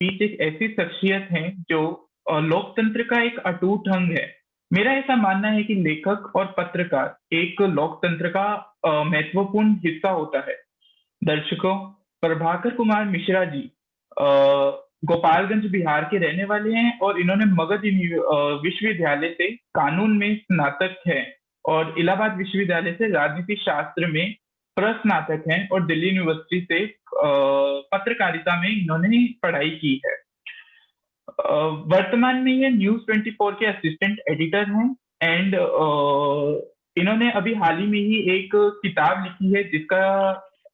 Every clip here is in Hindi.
बीच एक ऐसी शख्सियत है जो लोकतंत्र का एक अटूट अंग है। मेरा ऐसा मानना है कि लेखक और पत्रकार एक लोकतंत्र का महत्वपूर्ण हिस्सा होता है। दर्शकों, प्रभाकर कुमार मिश्रा जी अ, गोपालगंज बिहार के रहने वाले हैं और इन्होंने मगध विश्वविद्यालय से कानून में स्नातक है और इलाहाबाद विश्वविद्यालय से राजनीति शास्त्र में प्रस्नातक हैं और दिल्ली यूनिवर्सिटी से पत्रकारिता में इन्होंने पढ़ाई की है। वर्तमान में ये न्यूज़ 24 के असिस्टेंट एडिटर हैं एंड इन्होंने अभी हाल ही में ही एक किताब लिखी है जिसका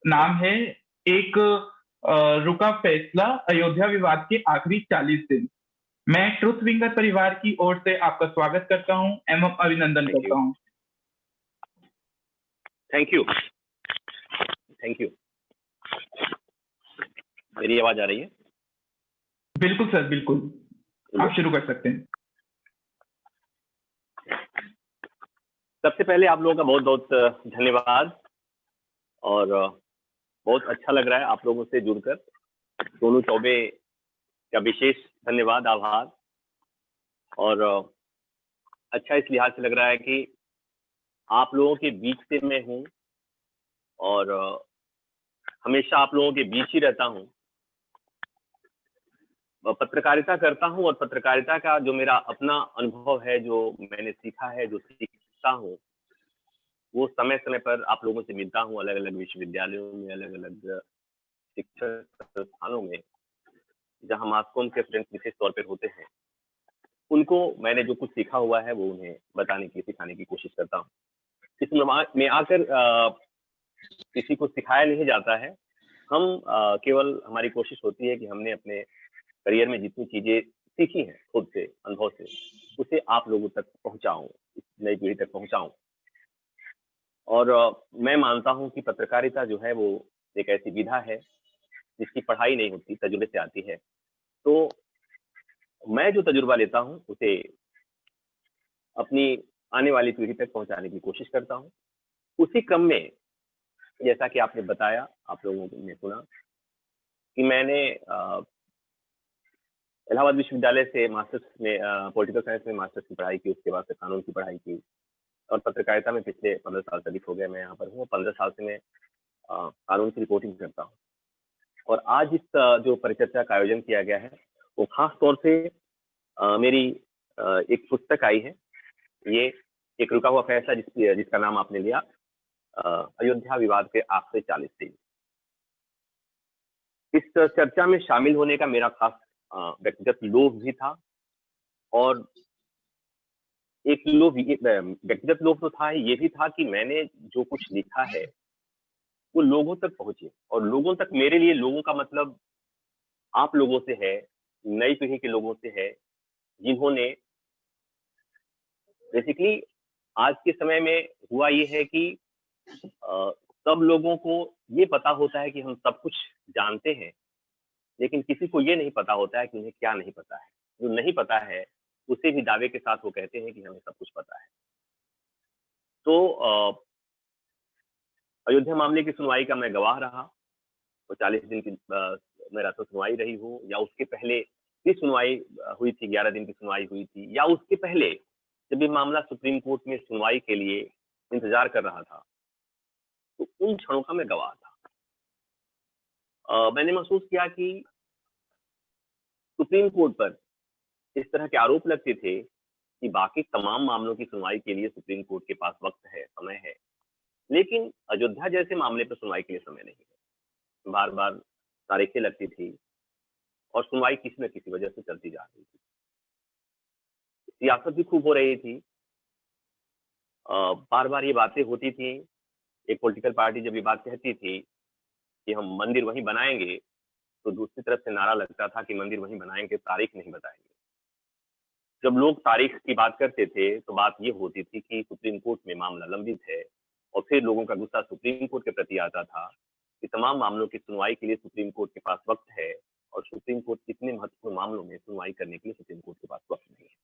नाम है एक रुका फैसला, अयोध्या विवाद के आखिरी 40 दिन। मैं ट्रुथ विंगर परिवार की ओर से आपका स्वागत करता हूं एवं अभिनंदन करता हूं। Thank you. Thank you. मेरी आवाज आ रही है? बिल्कुल सर, बिल्कुल, आप शुरू कर सकते हैं। सबसे पहले आप लोगों का बहुत बहुत धन्यवाद और बहुत अच्छा लग रहा है आप लोगों से जुड़कर। सोनू चौबे का विशेष धन्यवाद, आभार। और अच्छा इस लिहाज से लग रहा है कि आप लोगों के बीच से मैं हूं और हमेशा आप लोगों के बीच ही रहता हूं। पत्रकारिता करता हूं और पत्रकारिता का जो मेरा अपना अनुभव है, जो मैंने सीखा है, जो सीखता हूं, वो समय समय पर आप लोगों से मिलता हूं, अलग अलग विश्वविद्यालयों में, अलग अलग शिक्षण संस्थानों में, जहां मास्कोम के फ्रेंड्स विशेष तौर पर होते हैं। उनको मैंने जो कुछ सीखा हुआ है वो उन्हें बताने की, सिखाने की कोशिश करता हूँ। इस में आकर किसी को सिखाया नहीं जाता है। हम केवल हमारी कोशिश होती है कि हमने अपने करियर में जितनी चीजें सीखी हैं खुद से, अनुभव से, उसे आप लोगों तक पहुंचाऊं, नई पीढ़ी तक पहुंचाऊं। और मैं मानता हूं कि पत्रकारिता जो है वो एक ऐसी विधा है जिसकी पढ़ाई नहीं होती, तजुर्बे से आती है। तो मैं जो तजुर्बा लेता हूं उसे अपनी आने वाली पीढ़ी तक पहुंचाने की कोशिश करता हूं। उसी क्रम में, जैसा कि आपने बताया, आप लोगों ने सुना कि मैंने इलाहाबाद विश्वविद्यालय से मास्टर्स में पॉलिटिकल साइंस में मास्टर्स की पढ़ाई की, उसके बाद से कानून की पढ़ाई की और पत्रकारिता में पिछले 15 साल से अधिक हो गए मैं यहाँ पर हूँ। 15 साल से मैं कानून की रिपोर्टिंग करता हूँ। और आज इस जो परिचर्चा का आयोजन किया गया है वो खास तौर से मेरी एक पुस्तक आई है, ये एक रुका हुआ फैसला, जिसका नाम आपने लिया, अयोध्या विवाद के आखिरी 40 दिन। इस चर्चा में शामिल होने का मेरा खास व्यक्तिगत लोभ भी था और एक व्यक्तिगत लोभ तो था, ये भी था कि मैंने जो कुछ लिखा है वो लोगों तक पहुंचे। और लोगों तक, मेरे लिए लोगों का मतलब आप लोगों से है, नई पीढ़ी के लोगों से है, जिन्होंने बेसिकली आज के समय में हुआ ये है कि सब लोगों को ये पता होता है कि हम सब कुछ जानते हैं, लेकिन किसी को ये नहीं पता होता है कि उन्हें क्या नहीं पता है। जो नहीं पता है उसे भी दावे के साथ वो कहते हैं कि हमें सब कुछ पता है। तो अयोध्या मामले की सुनवाई का मैं गवाह रहा। वो 40 दिन की मेरा तो सुनवाई रही हो, या उसके पहले भी सुनवाई हुई थी, 11 दिन की सुनवाई हुई थी, या उसके पहले जब ये मामला सुप्रीम कोर्ट में सुनवाई के लिए इंतजार कर रहा था, तो उन क्षणों का मैं गवाह था। मैंने महसूस किया कि सुप्रीम कोर्ट पर इस तरह के आरोप लगते थे कि बाकी तमाम मामलों की सुनवाई के लिए सुप्रीम कोर्ट के पास वक्त है, समय है, लेकिन अयोध्या जैसे मामले पर सुनवाई के लिए समय नहीं है। बार बार तारीखें लगती थी और सुनवाई किसी न किसी वजह से चलती जा रही थी। सियासत भी खूब हो रही थी, बार बार ये बातें होती थी। एक पॉलिटिकल पार्टी जब ये बात कहती थी कि हम मंदिर वहीं बनाएंगे, तो दूसरी तरफ से नारा लगता था कि मंदिर वहीं बनाएंगे, तारीख नहीं बताएंगे। जब लोग तारीख की बात करते थे तो बात ये होती थी कि सुप्रीम कोर्ट में मामला लंबित है, और फिर लोगों का गुस्सा सुप्रीम कोर्ट के प्रति आता था कि तमाम मामलों की सुनवाई के लिए सुप्रीम कोर्ट के पास वक्त है, और सुप्रीम कोर्ट कितने महत्वपूर्ण मामलों में सुनवाई करने के लिए सुप्रीम कोर्ट के पास वक्त नहीं है।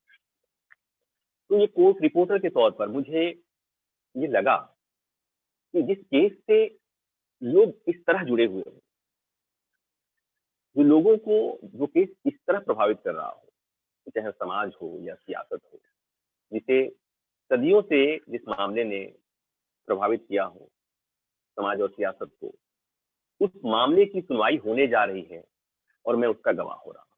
तो ये कोर्ट रिपोर्टर के तौर पर मुझे ये लगा कि जिस केस से लोग इस तरह जुड़े हुए हैं, जो लोगों को जो केस इस तरह प्रभावित कर रहा हो, चाहे समाज हो या सियासत हो, जिसे सदियों से जिस मामले ने प्रभावित किया हो समाज और सियासत को, उस मामले की सुनवाई होने जा रही है और मैं उसका गवाह हो रहा हूँ।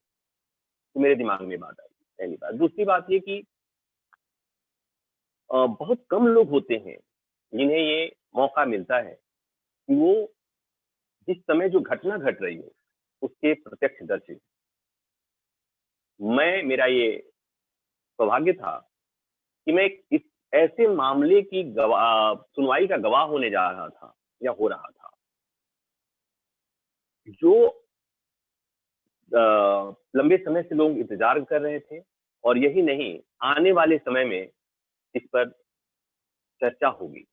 तो मेरे दिमाग में बात आई, पहली बात। दूसरी बात ये कि बहुत कम लोग होते हैं जिन्हें ये मौका मिलता है कि वो जिस समय जो घटना घट रही हो उसके प्रत्यक्षदर्शी। मेरा ये सौभाग्य था कि मैं इस ऐसे मामले की सुनवाई का गवाह होने जा रहा था या हो रहा था, जो लंबे समय से लोग इंतजार कर रहे थे, और यही नहीं, आने वाले समय में इस पर चर्चा होगी।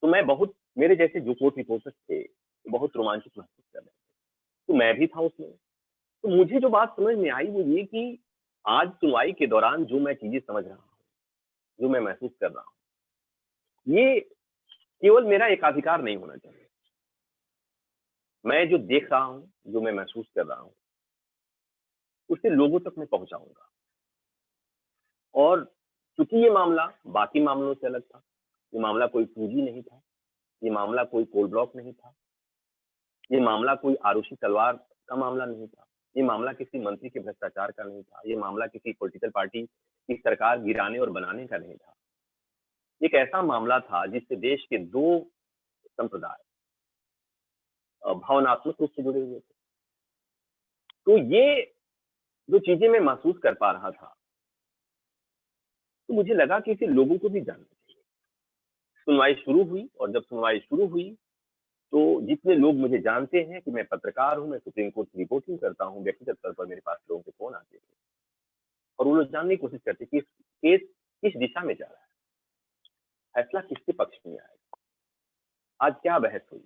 तो मैं बहुत, मेरे जैसे जो कोर्ट रिपोर्टर्स थे बहुत रोमांचित महसूस कर रहे थे, तो मैं भी था उसमें। तो मुझे जो बात समझ में आई वो ये कि आज सुनवाई के दौरान जो मैं चीजें समझ रहा हूँ, जो मैं महसूस कर रहा हूँ, ये केवल मेरा एकाधिकार नहीं होना चाहिए। मैं जो देख रहा हूँ, जो मैं महसूस कर रहा हूँ, उसे लोगों तक मैं पहुंचाऊंगा। और चूंकि ये मामला बाकी मामलों से अलग था, ये मामला कोई पूंजी नहीं था, ये मामला कोई कोल ब्लॉक नहीं था, ये मामला कोई आरुषि तलवार का मामला नहीं था, ये मामला किसी मंत्री के भ्रष्टाचार का नहीं था, ये मामला किसी पॉलिटिकल पार्टी की सरकार गिराने और बनाने का नहीं था। एक ऐसा मामला था जिससे देश के दो संप्रदाय भावनात्मक रूप से जुड़े हुए थे। तो ये जो चीजें मैं महसूस कर पा रहा था, तो मुझे लगा कि इसे लोगों को भी जानना चाहिए। सुनवाई शुरू हुई, और जब सुनवाई शुरू हुई तो जितने लोग मुझे जानते हैं कि मैं पत्रकार हूं, मैं सुप्रीम कोर्ट की रिपोर्टिंग करता हूं, व्यक्तिगत तौर पर मेरे पास लोगों के फोन आते थे और वो लोग जानने की कोशिश करते कि केस किस दिशा में जा रहा है, फैसला किसके पक्ष में आएगा, आज क्या बहस हुई।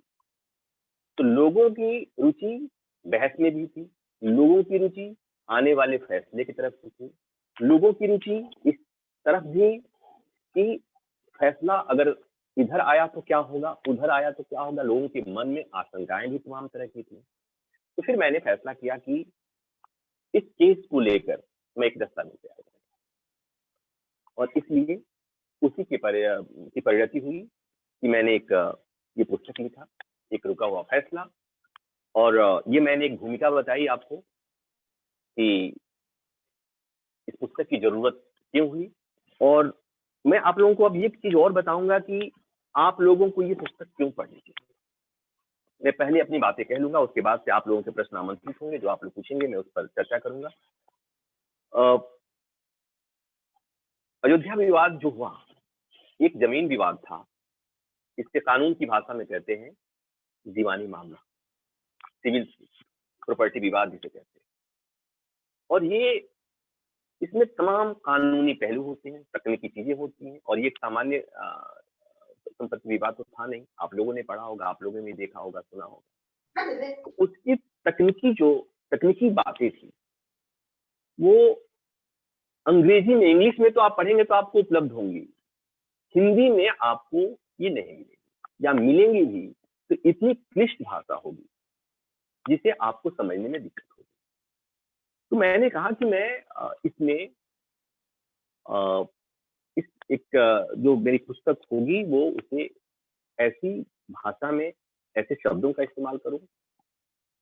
तो लोगों की रुचि बहस में भी थी, लोगों की रुचि आने वाले फैसले की तरफ थी, लोगों की रुचि इस तरफ भी कि फैसला अगर इधर आया तो क्या होगा, उधर आया तो क्या होगा। लोगों के मन में आशंकाएं भी तमाम तरह की थी। तो फिर मैंने फैसला किया कि इस केस को लेकर मैं एक दस्तावेज तैयार करूंगा, और इसलिए उसी की परिणति हुई कि मैंने एक ये पुस्तक लिखा, एक रुका हुआ फैसला। और ये मैंने एक भूमिका बताई आपको कि इस पुस्तक की जरूरत क्यों हुई, और मैं आप लोगों को अब ये चीज और बताऊंगा कि आप लोगों को ये पुस्तक क्यों पढ़नी चाहिए। मैं पहले अपनी बातें कह लूंगा, उसके बाद से आप लोगों के प्रश्न आमंत्रित होंगे, जो आप लोग पूछेंगे मैं उस पर चर्चा करूंगा। अयोध्या विवाद जो हुआ, एक जमीन विवाद था, इसके कानून की भाषा में कहते हैं दीवानी मामला, सिविल प्रॉपर्टी विवाद जिसे कहते हैं। और ये इसमें तमाम कानूनी पहलू होते हैं, तकनीकी चीजें होती हैं, और ये सामान्य संपत्ति विवाद तो था नहीं। आप लोगों ने पढ़ा होगा, आप लोगों ने देखा होगा, सुना होगा। तो उसकी तकनीकी बातें थी, वो अंग्रेजी में, इंग्लिश में तो आप पढ़ेंगे तो आपको उपलब्ध होंगी, हिंदी में आपको ये नहीं मिलेगी, या मिलेंगी भी तो इतनी क्लिष्ट भाषा होगी जिसे आपको समझने में दिक्कत होगी। तो मैंने कहा कि मैं इसमें इस एक जो मेरी पुस्तक होगी वो उसे ऐसी भाषा में, ऐसे शब्दों का इस्तेमाल करूं,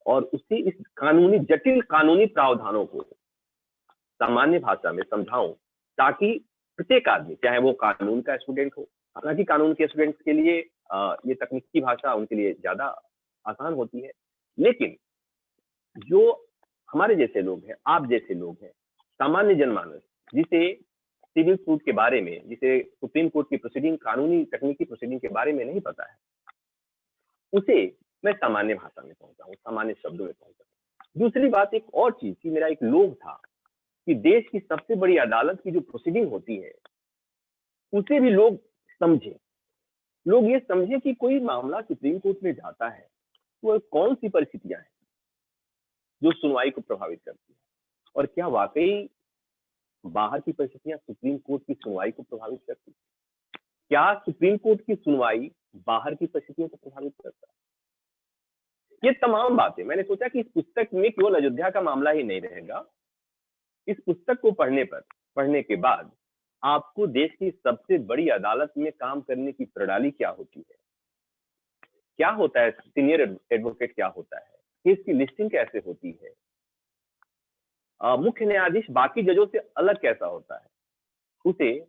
और उसे इस जटिल कानूनी प्रावधानों को सामान्य भाषा में समझाऊं, ताकि प्रत्येक आदमी, चाहे वो कानून का स्टूडेंट हो, हालांकि कानून के स्टूडेंट्स के लिए ये तकनीकी भाषा उनके लिए ज्यादा आसान होती है, लेकिन जो हमारे जैसे लोग हैं, आप जैसे लोग हैं, सामान्य जनमानस, जिसे सिविल सूट के बारे में, जिसे सुप्रीम कोर्ट की प्रोसीडिंग, कानूनी तकनीकी प्रोसीडिंग के बारे में नहीं पता है, उसे मैं सामान्य भाषा में पहुंचाऊं, सामान्य शब्दों में पहुंचाऊं। दूसरी बात एक और चीज की, मेरा एक लोभ था कि देश की सबसे बड़ी अदालत की जो प्रोसीडिंग होती है उसे भी लोग समझे, लोग ये समझे कि कोई मामला सुप्रीम कोर्ट में जाता है तो कौन सी परिस्थितियां हैं जो सुनवाई को प्रभावित करती है, और क्या वाकई बाहर की परिस्थितियां सुप्रीम कोर्ट की सुनवाई को प्रभावित करती है, क्या सुप्रीम कोर्ट की सुनवाई बाहर की परिस्थितियों को प्रभावित करता है। ये तमाम बातें मैंने सोचा कि इस पुस्तक में केवल अयोध्या का मामला ही नहीं रहेगा। इस पुस्तक को पढ़ने के बाद आपको देश की सबसे बड़ी अदालत में काम करने की प्रणाली क्या होती है, क्या होता है सीनियर एडवोकेट, क्या होता है, केस की लिस्टिंग कैसे होती है, मुख्य न्यायाधीश बाकी जजों से अलग कैसा होता है उसे,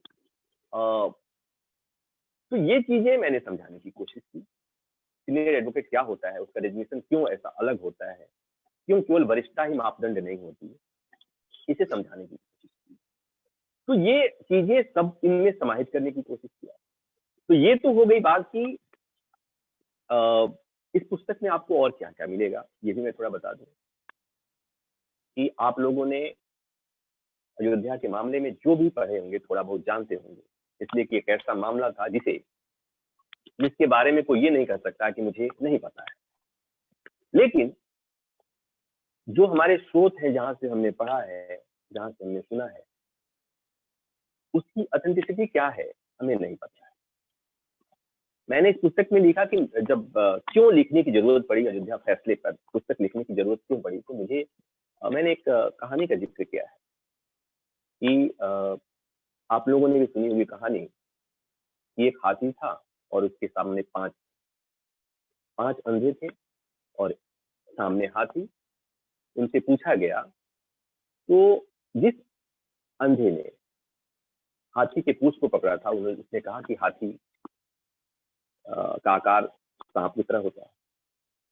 तो ये चीजें मैंने समझाने की कोशिश की। सीनियर एडवोकेट क्या होता है, उसका डेजिग्नेशन क्यों ऐसा अलग होता है, क्यों केवल वरिष्ठता ही मापदंड नहीं होती, इसे समझाने की कोशिश की। तो ये चीजें सब इनमें समाहित करने की कोशिश किया। तो ये तो हो गई बात की इस पुस्तक में आपको और क्या क्या मिलेगा, ये भी मैं थोड़ा बता दूं कि आप लोगों ने अयोध्या के मामले में जो भी पढ़े होंगे थोड़ा बहुत जानते होंगे, इसलिए कि एक ऐसा मामला था जिसके बारे में कोई ये नहीं कह सकता कि मुझे नहीं पता है। लेकिन जो हमारे स्रोत है, जहां से हमने पढ़ा है, जहां से हमने सुना है, उसकी ऑथेंटिसिटी क्या है हमें नहीं पता है। मैंने इस पुस्तक में लिखा कि जब क्यों लिखने की जरूरत पड़ी, अयोध्या फैसले पर पुस्तक लिखने की जरूरत क्यों पड़ी, तो मुझे मैंने एक कहानी का जिक्र किया है कि आप लोगों ने भी सुनी हुई कहानी कि एक हाथी था और उसके सामने पांच अंधे थे और सामने हाथी। उनसे पूछा गया तो जिस अंधे ने हाथी के पूंछ को पकड़ा था उसने कहा कि हाथी का आकार सांप की तरह होता है।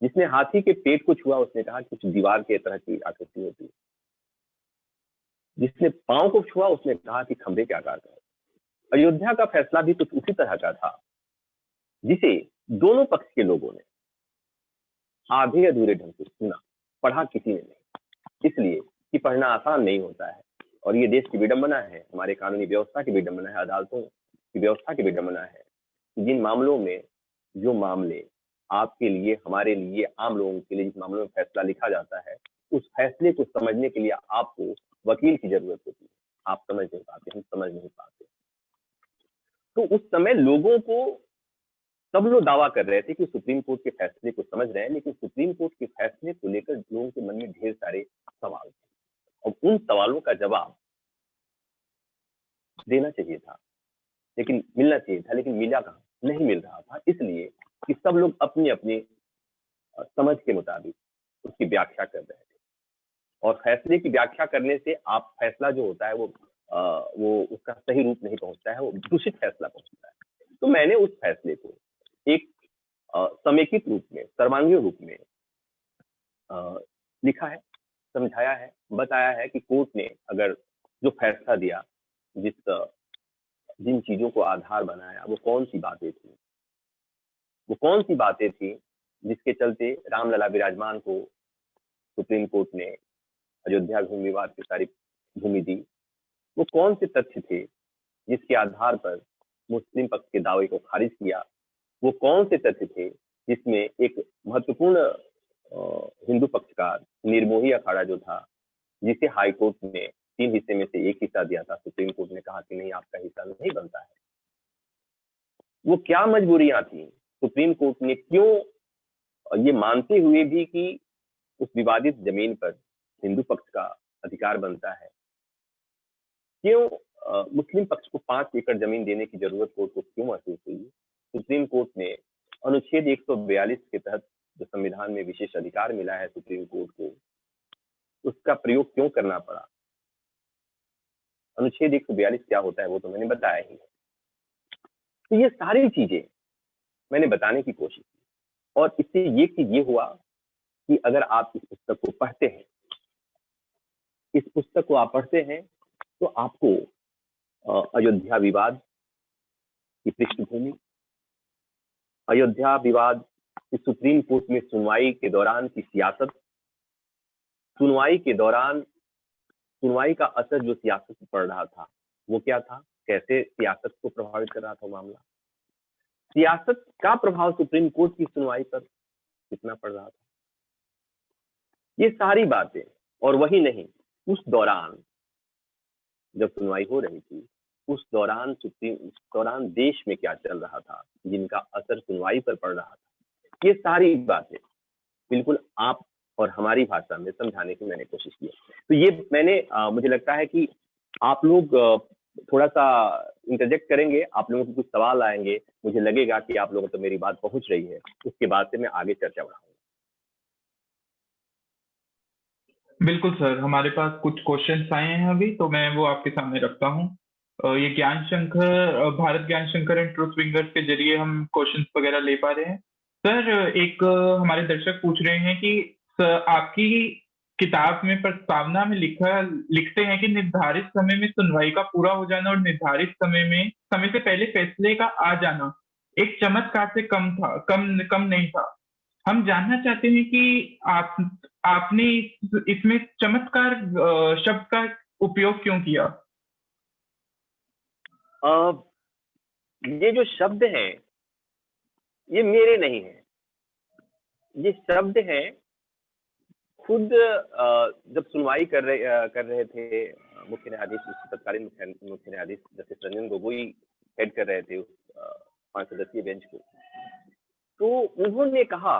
जिसने हाथी के पेट को छुआ उसने कहा कि कुछ दीवार के तरह की आकृति होती है। जिसने पांव को छुआ उसने कहा कि खंभे के आकार का है। अयोध्या का फैसला भी कुछ उसी तरह का था, जिसे दोनों पक्ष के लोगों ने आधे अधूरे ढंग से सुना, पढ़ा किसी ने नहीं, इसलिए कि पढ़ना आसान नहीं होता है। और ये देश की विडंबना है, हमारे कानूनी व्यवस्था की विडंबना है, अदालतों की व्यवस्था की विडंबना है। जिन मामलों में, जो मामले आपके लिए, हमारे लिए, आम लोगों के लिए जिस मामलों में फैसला लिखा जाता है, उस फैसले को समझने के लिए आपको वकील की जरूरत होती है। आप समझ नहीं पाते, हम समझ नहीं पाते। तो उस समय लोगों को, सब लोग दावा कर रहे थे कि सुप्रीम कोर्ट के फैसले को समझ रहे हैं, लेकिन सुप्रीम कोर्ट के फैसले को लेकर लोगों के मन में ढेर सारे सवाल थे और उन सवालों का जवाब देना चाहिए था, लेकिन मिलना चाहिए था, लेकिन मिला कहाँ, नहीं मिल रहा था, इसलिए कि सब लोग अपनी अपनी समझ के मुताबिक उसकी व्याख्या कर रहे थे। और फैसले की व्याख्या करने से आप फैसला जो होता है वो उसका सही रूप नहीं पहुंचता है, वो दूषित फैसला पहुंचता है। तो मैंने उस फैसले को एक समेकित रूप में, सर्वांगीण रूप में लिखा है, समझाया है, बताया है कि कोर्ट ने अगर जो फैसला दिया, जिन चीजों को आधार बनाया, वो कौन सी बातें थी जिसके चलते रामलला विराजमान को सुप्रीम कोर्ट ने अयोध्या भूमि विवाद की सारी भूमि दी, वो कौन से तथ्य थे जिसके आधार पर मुस्लिम पक्ष के दावे को खारिज किया, वो कौन से तथ्य थे जिसमें एक महत्वपूर्ण हिंदू पक्षकार निर्मोही अखाड़ा जो था, जिसे हाई कोर्ट ने 3 हिस्से में से 1 हिस्सा दिया था, सुप्रीम कोर्ट ने कहा कि नहीं, आपका हिस्सा नहीं बनता है। वो क्या मजबूरियां थी, सुप्रीम कोर्ट ने क्यों ये मानते हुए भी कि उस विवादित जमीन पर हिंदू पक्ष का अधिकार बनता है, क्यों मुस्लिम पक्ष को 5 एकड़ जमीन देने की जरूरत कोर्ट को क्यों महसूस हुई। सुप्रीम कोर्ट ने अनुच्छेद 142 के तहत जो संविधान में विशेष अधिकार मिला है सुप्रीम कोर्ट को, उसका प्रयोग क्यों करना पड़ा। अनुच्छेद 142 क्या होता है वो तो मैंने बताया ही। तो ये सारी चीजें मैंने बताने की कोशिश की, और इससे ये हुआ कि अगर आप इस पुस्तक को पढ़ते हैं तो आपको अयोध्या विवाद की पृष्ठभूमि, अयोध्या विवाद की सुप्रीम कोर्ट में सुनवाई के दौरान की सियासत, सुनवाई का असर जो सियासत पर पड़ रहा था वो क्या था, कैसे सियासत को प्रभावित कर रहा था मामला, सियासत का प्रभाव सुप्रीम कोर्ट की सुनवाई पर कितना पड़ रहा था, ये सारी बातें। और वही नहीं, उस दौरान जब सुनवाई हो रही थी, उस दौरान देश में क्या चल रहा था, जिनका असर सुनवाई पर पड़ रहा था, ये सारी बातें बिल्कुल आप और हमारी भाषा में समझाने की मैंने कोशिश की है। तो ये मैंने मुझे लगता है कि आप लोग थोड़ा-सा इंटरजेक्ट करेंगे, आप लोगों के कुछ सवाल आएँगे, मुझे लगेगा कि आप लोगों तक मेरी बात पहुँच रही है, उसके बाद से मैं आगे चर्चा बढ़ाऊँगा। बिल्कुल सर, हमारे पास कुछ क्वेश्चंस आए हैं अभी, तो मैं वो आपके सामने रखता हूँ। ये ज्ञान शंकर, भारत ज्ञान शंकर एंड ट्रुथ फिंगर्स के जरिए हम क्वेश्चंस वगैरह ले पा रहे हैं। सर, एक हमारे दर्शक पूछ रहे हैं कि सर, आपकी किताब में प्रस्तावना में लिखते हैं कि निर्धारित समय में सुनवाई का पूरा हो जाना और निर्धारित समय से पहले फैसले का आ जाना एक चमत्कार से कम नहीं था। हम जानना चाहते हैं कि आपने इसमें चमत्कार शब्द का उपयोग क्यों किया? अ, ये जो शब्द हैं, ये मेरे नहीं हैं। ये शब्द हैं खुद जब सुनवाई कर रहे थे मुख्य न्यायाधीश, तत्कालीन मुख्य न्यायाधीश जस्टिस रंजन गोगोई हेड कर रहे थे उस 5 सदस्यीय बेंच को। तो उन्होंने कहा,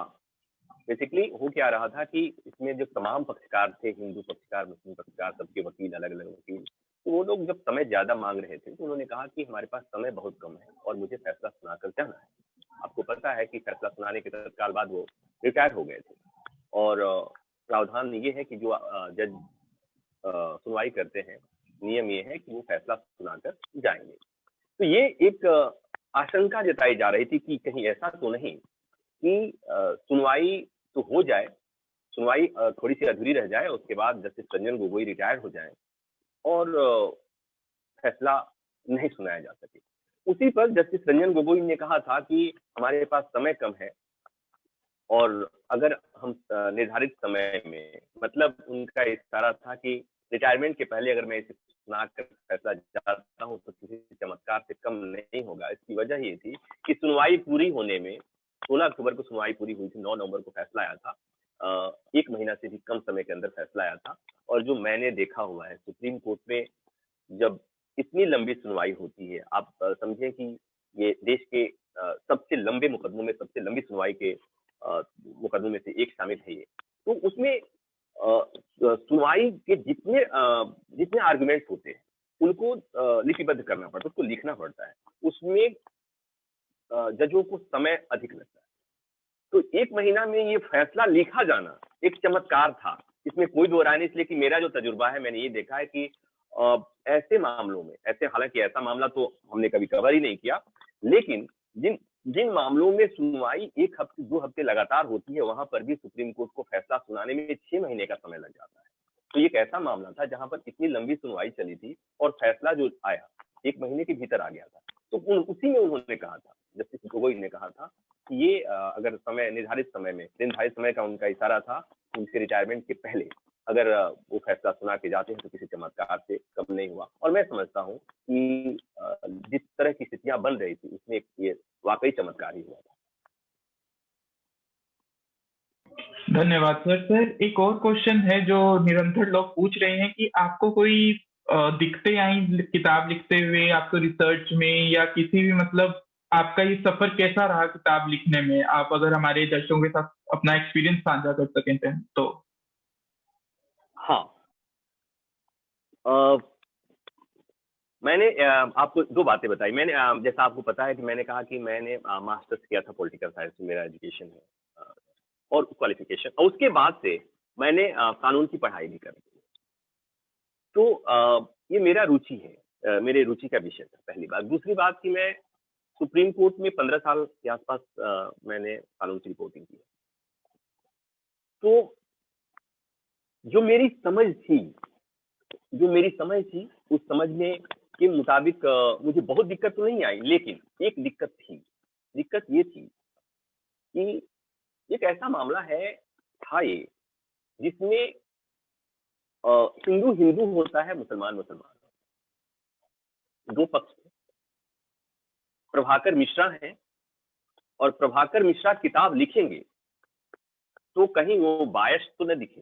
बेसिकली हो क्या रहा था कि इसमें जो तमाम पक्षकार थे, हिंदू पक्षकार, मुस्लिम पक्षकार, सबके वकील, अलग-अलग वकील, तो वो लोग जब समय ज़्यादा माँग रहे थे, तो उन्होंने कहा कि हमारे पास समय बहुत कम है और मुझे फैसला सुनाकर जाना है। आपको पता है कि फैसला सुनाने के तत्काल बाद वो रिटायर हो गए थे और प्रावधान ये है कि जो जज सुनवाई करते हैं, नियम ये है कि वो फैसला सुनाकर जाएँगे। तो ये एक आशंका जताई जा रही थी कि कहीं ऐसा तो नहीं कि सुनवाई तो हो जाए, सुनवाई थोड़ी-सी अधूरी रह जाए, उसके बाद जस्टिस रंजन गोगोई रिटायर हो जाएँ और फैसला नहीं सुनाया जा सके। उसी पर जस्टिस रंजन गोगोई ने कहा था कि हमारे पास समय कम है और अगर हम निर्धारित समय में, मतलब उनका इशारा था कि रिटायरमेंट के पहले अगर मैं इसे सुनाकर फैसला चाहता हूँ तो किसी चमत्कार से कम नहीं होगा। इसकी वजह ये थी कि सुनवाई पूरी होने में 16 अक्टूबर को सुनवाई पूरी हुई थी, 9 नवंबर को फैसला आया था। 1 महीना से भी कम समय के अंदर फैसला आया था और जो मैंने देखा हुआ है सुप्रीम कोर्ट में जब इतनी लंबी सुनवाई होती है, आप समझें कि ये देश के सबसे लंबे मुकदमों में सबसे लंबी सुनवाई के मुकदमों में से एक शामिल है ये। तो उसमें सुनवाई के जितने आर्गुमेंट्स होते हैं, उनको लिपिबद्ध करना पड़ता है, उसको लिखना पड़ता है। उसमें जजों को समय अधिक लगता है। तो 1 महीना में ये फैसला लिखा जाना एक चमत्कार था। इसमें कोई दो राय नहीं, इसलिए कि मेरा जो तजुर्बा है मैंने ये देखा है कि ऐसे मामलों में, ऐसे हालाँकि ऐसा मामला तो हमने कभी कवर ही नहीं किया, लेकिन जिन जिन मामलों में सुनवाई 1 हफ्ते 2 हफ्ते लगातार होती है, वहाँ पर भी सुप्रीम कोर्ट को फैसला सुनाने में 6 महीने का समय लग जाता है। तो ये एक ऐसा मामला था जहाँ पर इतनी लंबी सुनवाई चली थी और फैसला जो आया, 1 महीने के भीतर आ गया था। तो उसी में उन्होंने कहा था, जस्टिस गोगोई ने कहा था कि ये अगर निर्धारित समय का उनका इशारा था, उनके रिटायरमेंट के पहले अगर वो फैसला सुना के जाते हैं तो किसी चमत्कार से कम नहीं हुआ। और मैं समझता हूँ कि जिस तरह की स्थितियाँ बन रही थी उसमें ये वाक़ई चमत्कार ही हुआ था। धन्यवाद सर। सर, एक और क्वेश्चन है जो निरंतर लोग पूछ रहे हैं कि आपको कोई दिक्कतें आई किताब लिखते हुए, आपको रिसर्च में, या किसी भी मतलब आपका ये सफर कैसा रहा किताब लिखने में? आप अगर हमारे दर्शकों के साथ अपना एक्सपीरियंस साझा कर सकें तो। हाँ। मैंने आपको 2 बातें बताई। मैंने जैसा आपको पता है कि मैंने कहा कि मैंने मास्टर्स किया था पॉलिटिकल साइंस में, मेरा एजुकेशन है और क्वालिफिकेशन, और उसके बाद से मैंने कानून की पढ़ाई भी करी। तो ये मेरा रुचि है, मेरे रुचि का विषय था, पहली बात। दूसरी बात कि मैं सुप्रीम कोर्ट में 15 साल के आसपास मैंने कानून की रिपोर्टिंग की। तो जो मेरी समझ थी, उस समझ में के मुताबिक मुझे बहुत दिक्कत तो नहीं आई, लेकिन एक दिक्कत थी। दिक्कत ये थी कि एक ऐसा मामला था ये, जिसमें हिंदू होता है, मुसलमान। 2 पक्ष थे। प्रभाकर मिश्रा हैं और प्रभाकर मिश्रा किताब लिखेंगे तो कहीं वो बायस तो न दिखे।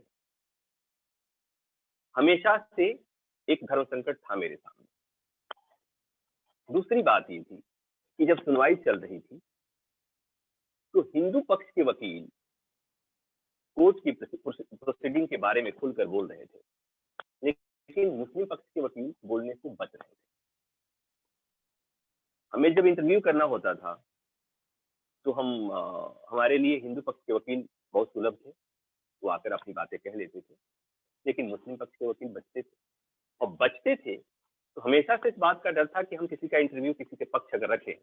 हमेशा से एक धर्म संकट था मेरे सामने। दूसरी बात ये थी कि जब सुनवाई चल रही थी तो हिंदू पक्ष के वकील कोर्ट की प्रोसीडिंग के बारे में खुलकर बोल रहे थे, लेकिन मुस्लिम पक्ष के वकील बोलने से बच रहे थे। हमें जब इंटरव्यू करना होता था तो हमारे लिए हिंदू पक्ष के वकील बहुत सुलभ थे, वो आकर अपनी बातें कह लेते थे, लेकिन मुस्लिम पक्ष के वकील बचते थे, और बचते थे तो हमेशा से इस बात का डर था कि हम किसी का इंटरव्यू किसी के पक्ष अगर रखें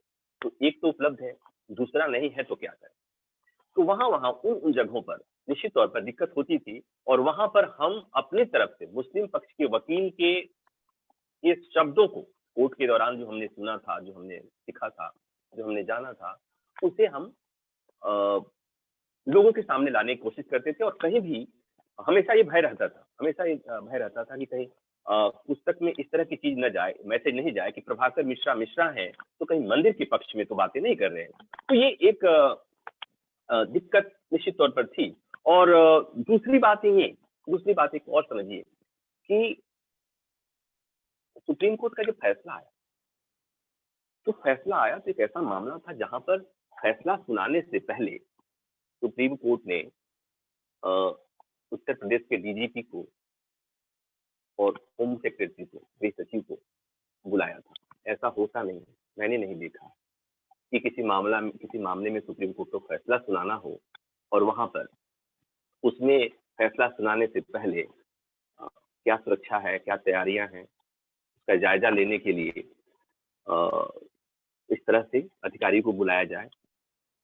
तो एक तो उपलब्ध है, दूसरा नहीं है तो क्या करें। तो वहां उन जगहों पर निश्चित तौर पर दिक्कत होती थी, और वहां पर हम अपनी तरफ से मुस्लिम पक्ष के वकील के ये शब्दों को कोर्ट के दौरान जो हमने सुना था, जो हमने सीखा था, जो हमने जाना था, उसे हम लोगों के सामने लाने की कोशिश करते थे। और कहीं भी हमेशा ये भय रहता था कि कहीं पुस्तक में इस तरह की चीज न जाए, मैसेज नहीं जाए कि प्रभाकर मिश्रा है तो कहीं मंदिर के पक्ष में तो बातें नहीं कर रहे हैं। तो ये एक दिक्कत निश्चित तौर पर थी। और दूसरी बात एक और समझिए कि सुप्रीम कोर्ट का जब फैसला आया तो एक ऐसा मामला था जहां पर फैसला सुनाने से पहले सुप्रीम कोर्ट ने उत्तर प्रदेश के डीजीपी को और होम सेक्रेटरी को, गृह सचिव को बुलाया था। ऐसा होता नहीं है, मैंने नहीं देखा कि किसी मामले में सुप्रीम कोर्ट को फैसला सुनाना हो और वहां पर उसमें फैसला सुनाने से पहले क्या सुरक्षा है, क्या तैयारियां हैं, उसका जायजा लेने के लिए इस तरह से अधिकारी को बुलाया जाए।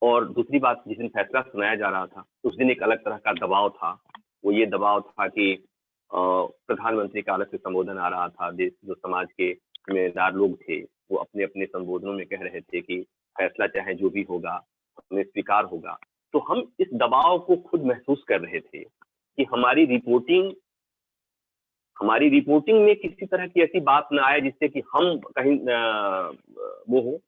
और दूसरी बात, जिस दिन फैसला सुनाया जा रहा था उस दिन एक अलग तरह का दबाव था। वो ये दबाव था कि प्रधानमंत्री का अलग से संबोधन आ रहा था। देश जो समाज के जिम्मेदार लोग थे वो अपने अपने संबोधनों में कह रहे थे कि फैसला चाहे जो भी होगा हमें स्वीकार होगा। तो हम इस दबाव को खुद महसूस कर रहे थे कि हमारी रिपोर्टिंग में किसी तरह की ऐसी बात ना आए जिससे कि हम कहीं वो हो।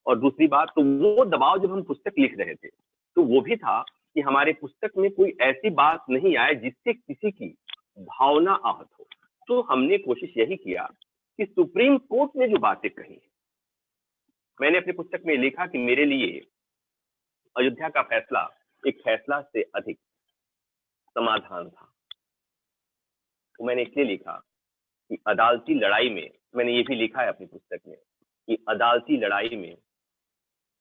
और दूसरी बात, तो वो दबाव जब हम पुस्तक लिख रहे थे तो वो भी था कि हमारे पुस्तक में कोई ऐसी बात नहीं आए जिससे किसी की भावना आहत हो। तो हमने कोशिश यही किया कि सुप्रीम कोर्ट ने जो बातें कही, मैंने अपनी पुस्तक में लिखा कि मेरे लिए अयोध्या का फैसला एक फैसला से अधिक समाधान था। तो मैंने इसलिए लिखा कि अदालती लड़ाई में, मैंने ये भी लिखा है अपनी पुस्तक में कि अदालती लड़ाई में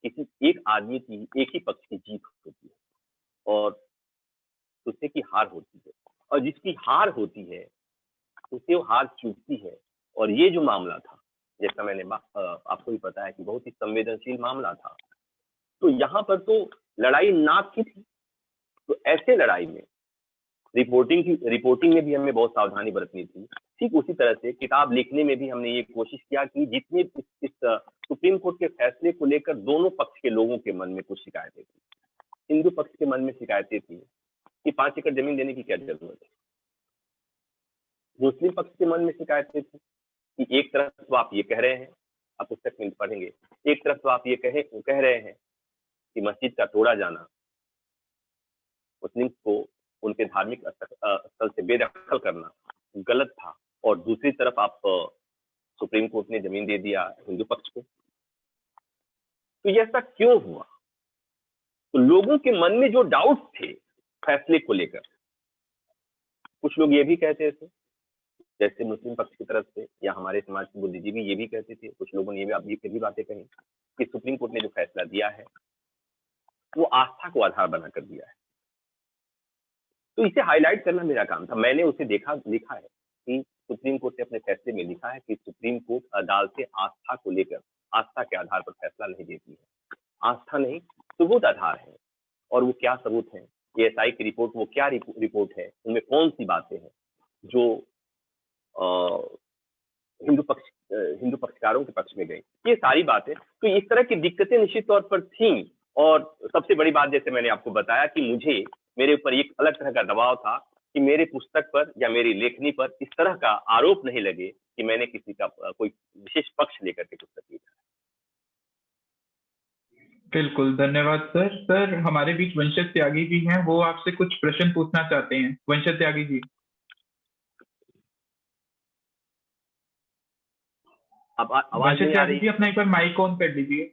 किसी एक आदमी की एक ही पक्ष की जीत होती है और दूसरे की हार होती है, और जिसकी हार होती है उसे वो हार चूकती है। और ये जो मामला था, जैसा मैंने आपको भी पता है कि बहुत ही संवेदनशील मामला था, तो यहाँ पर तो लड़ाई नाक की थी। तो ऐसे लड़ाई में रिपोर्टिंग में भी हमें बहुत सावधानी बरतनी थी। ठीक उसी तरह से किताब लिखने में भी हमने ये कोशिश किया कि जितने इस सुप्रीम कोर्ट के फैसले को लेकर दोनों पक्ष के लोगों के मन में कुछ शिकायतें थी। हिंदू पक्ष के मन में शिकायतें थी कि 5 एकड़ जमीन देने की क्या जरूरत है। मुस्लिम पक्ष के मन में शिकायतें थी कि एक तरफ तो आप ये कह रहे हैं, आप पुस्तक में पढ़ेंगे, एक तरफ तो आप ये कह रहे हैं कि मस्जिद का तोड़ा जाना मुस्लिम को उनके धार्मिक स्थल से बेदखल करना गलत था, और दूसरी तरफ आप सुप्रीम कोर्ट ने जमीन दे दिया हिंदू पक्ष को। तो ये ऐसा क्यों हुआ? तो लोगों के मन में जो डाउट थे फैसले को लेकर, कुछ लोग ये भी कहते थे, जैसे मुस्लिम पक्ष की तरफ से या हमारे समाज के बुद्धिजीवी ये भी कहते थे, कुछ लोगों ने ये भी बातें कही कि सुप्रीम कोर्ट ने जो फैसला दिया है वो आस्था को आधार बनाकर दिया है। तो इसे हाईलाइट करना मेरा काम था। मैंने उसे लिखा है कि सुप्रीम कोर्ट ने अपने फैसले में लिखा है कि सुप्रीम कोर्ट अदालतें आस्था को लेकर आस्था के आधार पर फैसला नहीं देती है। आस्था नहीं, सबूत आधार है। और वो क्या सबूत है? एएसआई की रिपोर्ट, वो क्या रिपोर्ट है, उनमें कौन सी बातें हैं जो हिंदू पक्षकारों के पक्ष में गई, ये सारी बातें। तो इस तरह की दिक्कतें निश्चित तौर पर थी। और सबसे बड़ी बात, जैसे मैंने आपको बताया कि मेरे ऊपर एक अलग तरह का दबाव था कि मेरे पुस्तक पर या मेरी लेखनी पर इस तरह का आरोप नहीं लगे कि मैंने किसी का कोई विशेष पक्ष लेकर के पुस्तक लिखा। बिल्कुल, धन्यवाद सर। सर, हमारे बीच वंशज त्यागी भी हैं, वो आपसे कुछ प्रश्न पूछना चाहते हैं। वंशज त्यागी जी, आवाज नहीं आ रही? अपना एक बार माइक ऑन कर लीजिए।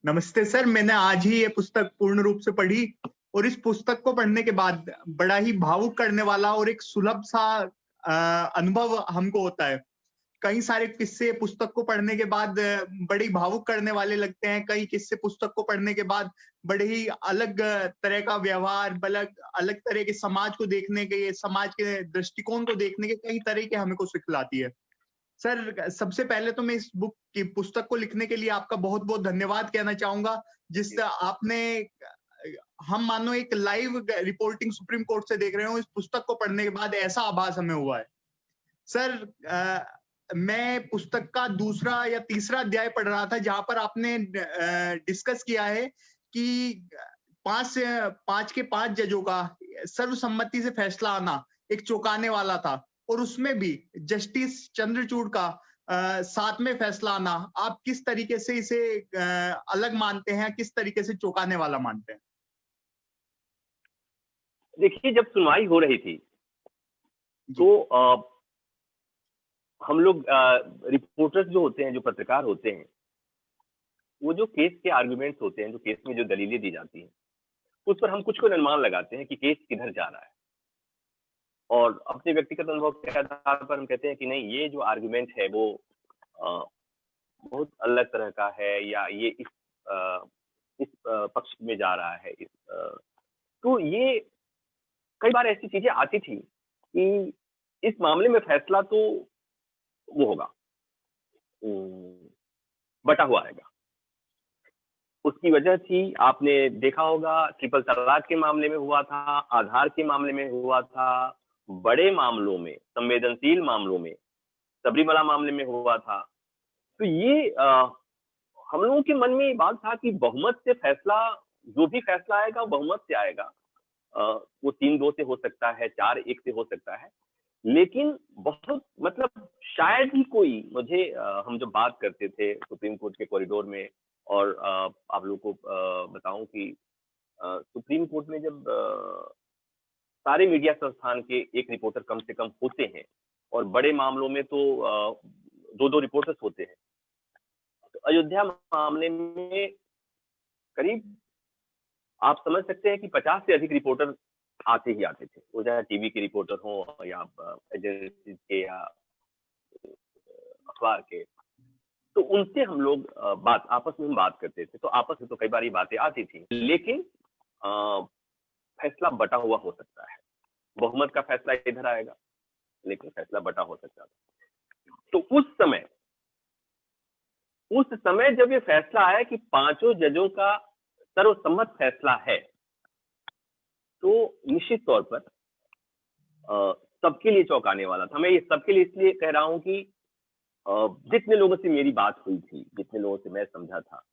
नमस्ते सर, मैंने आज ही ये पुस्तक पूर्ण रूप से पढ़ी और इस पुस्तक को पढ़ने के बाद बड़ा ही भावुक करने वाला और एक सुलभ सा अनुभव हमको होता है। कई सारे किस्से पुस्तक को पढ़ने के बाद बड़ी भावुक करने वाले लगते हैं, कई किस्से पुस्तक को पढ़ने के बाद बड़े ही अलग तरह का व्यवहार, अलग तरह के समाज को देखने के, समाज के दृष्टिकोण को देखने के कई तरह के हमें को सिखलाती है। सर, सबसे पहले तो मैं इस बुक की पुस्तक को लिखने के लिए आपका बहुत बहुत धन्यवाद कहना चाहूंगा, जिससे आपने, हम मानो एक लाइव रिपोर्टिंग सुप्रीम कोर्ट से देख रहे हो, इस पुस्तक को पढ़ने के बाद ऐसा आभास हमें हुआ है। सर, मैं पुस्तक का दूसरा या तीसरा अध्याय पढ़ रहा था, जहां पर आपने डिस्कस किया है कि 5 के 5 जजों का सर्वसम्मति से फैसला आना एक चौंकाने वाला था, और उसमें भी जस्टिस चंद्रचूड़ का 7वें फैसला आना, आप किस तरीके से इसे अलग मानते हैं, किस तरीके से चौंकाने वाला मानते हैं? देखिए, जब सुनवाई हो रही थी तो हम लोग रिपोर्टर्स जो होते हैं, जो पत्रकार होते हैं, वो जो केस के आर्गुमेंट्स होते हैं, जो केस में जो दलीलें दी जाती हैं, उस पर हम कुछ को अनुमान लगाते हैं कि केस किधर जा रहा है, और अपने व्यक्तिगत अनुभव के आधार पर हम कहते हैं कि नहीं, ये जो आर्गुमेंट है वो बहुत अलग तरह का है, या ये इस पक्ष में जा रहा है। तो ये कई बार ऐसी चीजें आती थी कि इस मामले में फैसला तो वो होगा, बटा हुआ आएगा। उसकी वजह थी, आपने देखा होगा, ट्रिपल तलाक के मामले में हुआ था, आधार के मामले में हुआ था, बड़े मामलों में, संवेदनशील मामलों में, सबरीमला मामले में हुआ था। तो ये हम लोगों के मन में ये बात था कि बहुमत से फैसला, जो भी फैसला आएगा बहुमत से आएगा। वो 3-2 से हो सकता है, 4-1 से हो सकता है, लेकिन बहुत, मतलब शायद ही कोई, मुझे हम जब बात करते थे सुप्रीम कोर्ट के कॉरिडोर में, और आप लोगों को बताऊं कि सुप्रीम कोर्ट में जब सारे मीडिया संस्थान के एक रिपोर्टर कम से कम होते हैं, और बड़े मामलों में तो 2-2 रिपोर्टर्स होते हैं, तो अयोध्या मामले में करीब आप समझ सकते हैं कि 50 से अधिक रिपोर्टर आते ही आते थे, वो चाहे टीवी के रिपोर्टर हो या एजेंसी के या अखबार के। तो उनसे हम लोग आपस में हम बात करते थे, तो आपस में तो कई बार ये बातें आती थी, लेकिन फैसला बटा हुआ हो सकता है। बहुमत का फैसला इधर आएगा, लेकिन फैसला बटा हो सकता था। तो उस समय जब ये फैसला आया कि 5 जजों का सर्वसम्मत फैसला है, तो निश्चित तौर पर सबके लिए चौंकाने वाला था। मैं ये सबके लिए इसलिए कह रहा हूं कि जितने लोगों से मेरी बात हुई थी, जितने लोगों से मैं समझा था,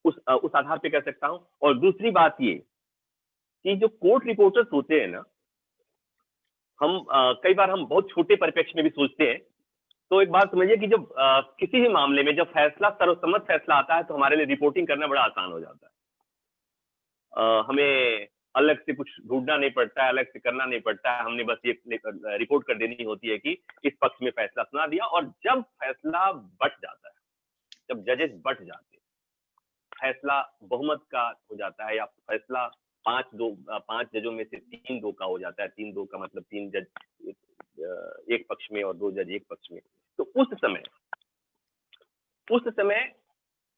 उस आधार पे कह सकता हूं। और दूसरी बात ये कि जो कोर्ट रिपोर्टर्स होते हैं ना, हम कई बार हम बहुत छोटे परिप्रेक्ष्य में भी सोचते हैं। तो एक बात समझिए कि जब किसी भी मामले में जब फैसला, सर्वसम्मत फैसला आता है, तो हमारे लिए रिपोर्टिंग करना बड़ा आसान हो जाता है। हमें अलग से कुछ ढूंढना नहीं पड़ता है, अलग से करना नहीं पड़ता है। हमने बस ये रिपोर्ट कर देनी होती है कि इस पक्ष में फैसला सुना दिया। और जब फैसला बट जाता है, जब जजेस बट जाते हैं, फैसला बहुमत का हो जाता है, या फैसला 5 जजों में से 3-2 का हो जाता है। 3-2 का मतलब 3 जज एक पक्ष में और 2 जज एक पक्ष में। तो उस समय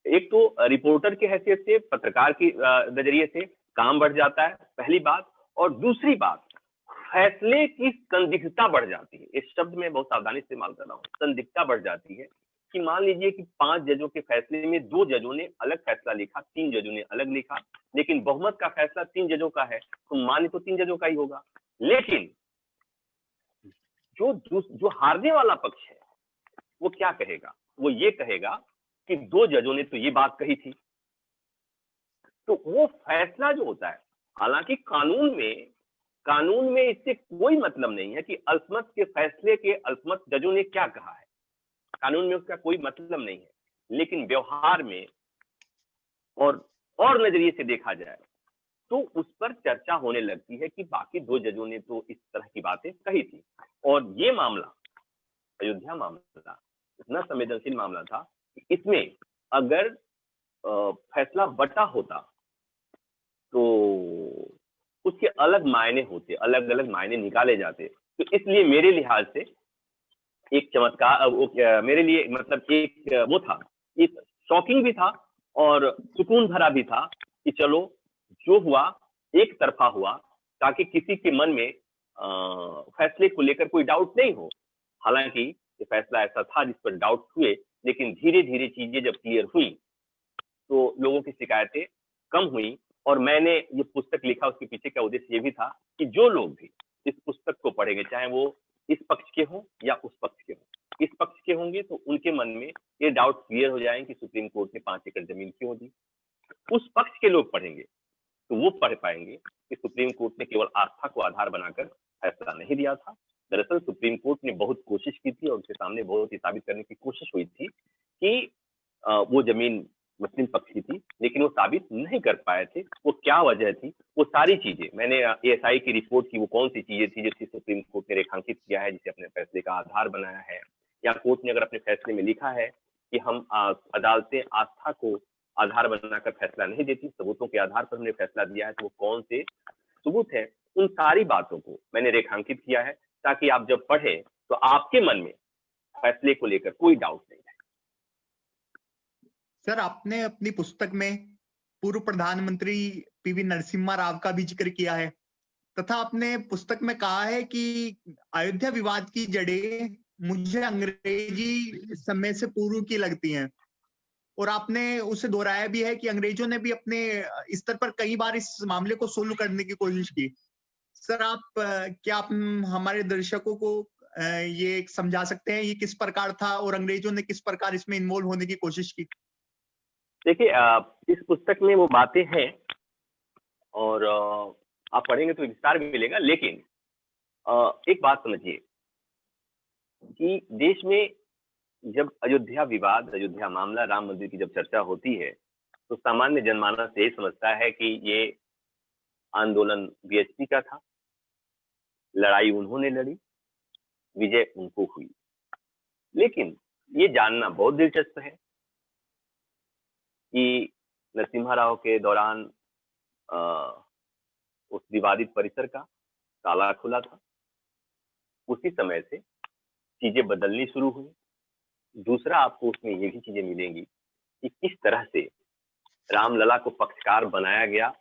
एक तो रिपोर्टर की हैसियत से, पत्रकार की नजरिए से काम बढ़ जाता है, पहली बात। और दूसरी बात, फैसले की संदिग्धता बढ़ जाती है। इस शब्द में बहुत सावधानी से इस्तेमाल कर रहा हूँ, संदिग्धता बढ़ जाती है कि मान लीजिए कि 5 जजों के फैसले में 2 जजों ने अलग फैसला लिखा, 3 जजों ने अलग लिखा, लेकिन बहुमत का फैसला 3 जजों का है, तो मान्य तो 3 जजों का ही होगा। लेकिन जो हारने वाला पक्ष है, वो क्या कहेगा? वो ये कहेगा कि 2 जजों ने तो ये बात कही थी। तो वो फैसला जो होता है, हालांकि कानून में इससे कोई मतलब नहीं है कि अल्पमत के फैसले के अल्पमत जजों ने क्या कहा है, कानून में उसका कोई मतलब नहीं है। लेकिन व्यवहार में और नजरिए से देखा जाए तो उस पर चर्चा होने लगती है कि बाकी 2 जजों ने तो इस तरह की बातें कही थी। और ये मामला, अयोध्या मामला, इतना संवेदनशील मामला था कि इसमें अगर फैसला बटा होता तो उसके अलग मायने होते, अलग अलग मायने निकाले जाते। तो इसलिए मेरे लिहाज से एक चमत्कार मेरे लिए मतलब एक वो था, एक शॉकिंग भी था और सुकून भरा भी था कि चलो जो हुआ एक तरफा हुआ, ताकि किसी के मन में फैसले को लेकर कोई डाउट नहीं हो। हालांकि ये फैसला ऐसा था जिस पर डाउट हुए, लेकिन धीरे धीरे चीजें जब क्लियर हुई तो लोगों की शिकायतें कम हुई। और मैंने ये पुस्तक लिखा, उसके पीछे का उद्देश्य ये भी था कि जो लोग भी इस पुस्तक को पढ़ेंगे, चाहे वो इस पक्ष के हों या उस पक्ष के हों, इस पक्ष के होंगे तो उनके मन में ये डाउट क्लियर हो जाएंगे कि सुप्रीम कोर्ट ने 5 एकड़ जमीन क्यों दी। उस पक्ष के लोग पढ़ेंगे तो वो पढ़ पाएंगे कि सुप्रीम कोर्ट ने केवल आस्था को आधार बनाकर फैसला नहीं दिया था। दरअसल सुप्रीम कोर्ट ने बहुत कोशिश की थी और उसके सामने बहुत ही साबित करने की कोशिश हुई थी कि वो जमीन मुस्लिम पक्ष की थी, लेकिन वो साबित नहीं कर पाए थे। वो क्या वजह थी, वो सारी चीजें मैंने एएसआई की रिपोर्ट की, वो कौन सी चीजें थी जिसकी सुप्रीम कोर्ट ने रेखांकित किया है, जिसे अपने फैसले का आधार बनाया है, या कोर्ट ने अगर अपने फैसले में लिखा है कि हम अदालतें आस्था को आधार बनाकर फैसला नहीं देती, सबूतों के आधार पर हमने फैसला दिया है, तो वो कौन से सबूत है। उन सारी बातों को मैंने रेखांकित किया है ताकि आप जब पढ़े तो आपके मन में फैसले को लेकर कोई डाउट नहीं है। सर, आपने अपनी पुस्तक में पूर्व प्रधानमंत्री पीवी नरसिम्हा राव का भी जिक्र किया है, तथा आपने पुस्तक में कहा है कि अयोध्या विवाद की जड़ें मुझे अंग्रेजी समय से पूर्व की लगती हैं, और आपने उसे दोहराया भी है कि अंग्रेजों ने भी अपने स्तर पर कई बार इस मामले को सोल्व करने की कोशिश की। सर, क्या आप हमारे दर्शकों को ये समझा सकते हैं ये किस प्रकार था और अंग्रेजों ने किस प्रकार इसमें इन्वॉल्व होने की कोशिश की? देखिए, इस पुस्तक में वो बातें हैं और आप पढ़ेंगे तो विस्तार भी मिलेगा, लेकिन एक बात समझिए कि देश में जब अयोध्या विवाद, अयोध्या मामला, राम मंदिर की जब चर्चा होती है तो सामान्य जनमानस यही समझता है कि ये आंदोलन बीएचपी का था, लड़ाई उन्होंने लड़ी, विजय उनको हुई। लेकिन ये जानना बहुत दिलचस्प है कि नरसिम्हा राव के दौरान उस विवादित परिसर का ताला खुला था, उसी समय से चीजें बदलनी शुरू हुई। दूसरा, आपको उसमें ये भी चीजें मिलेंगी कि किस तरह से रामलला को पक्षकार बनाया गया।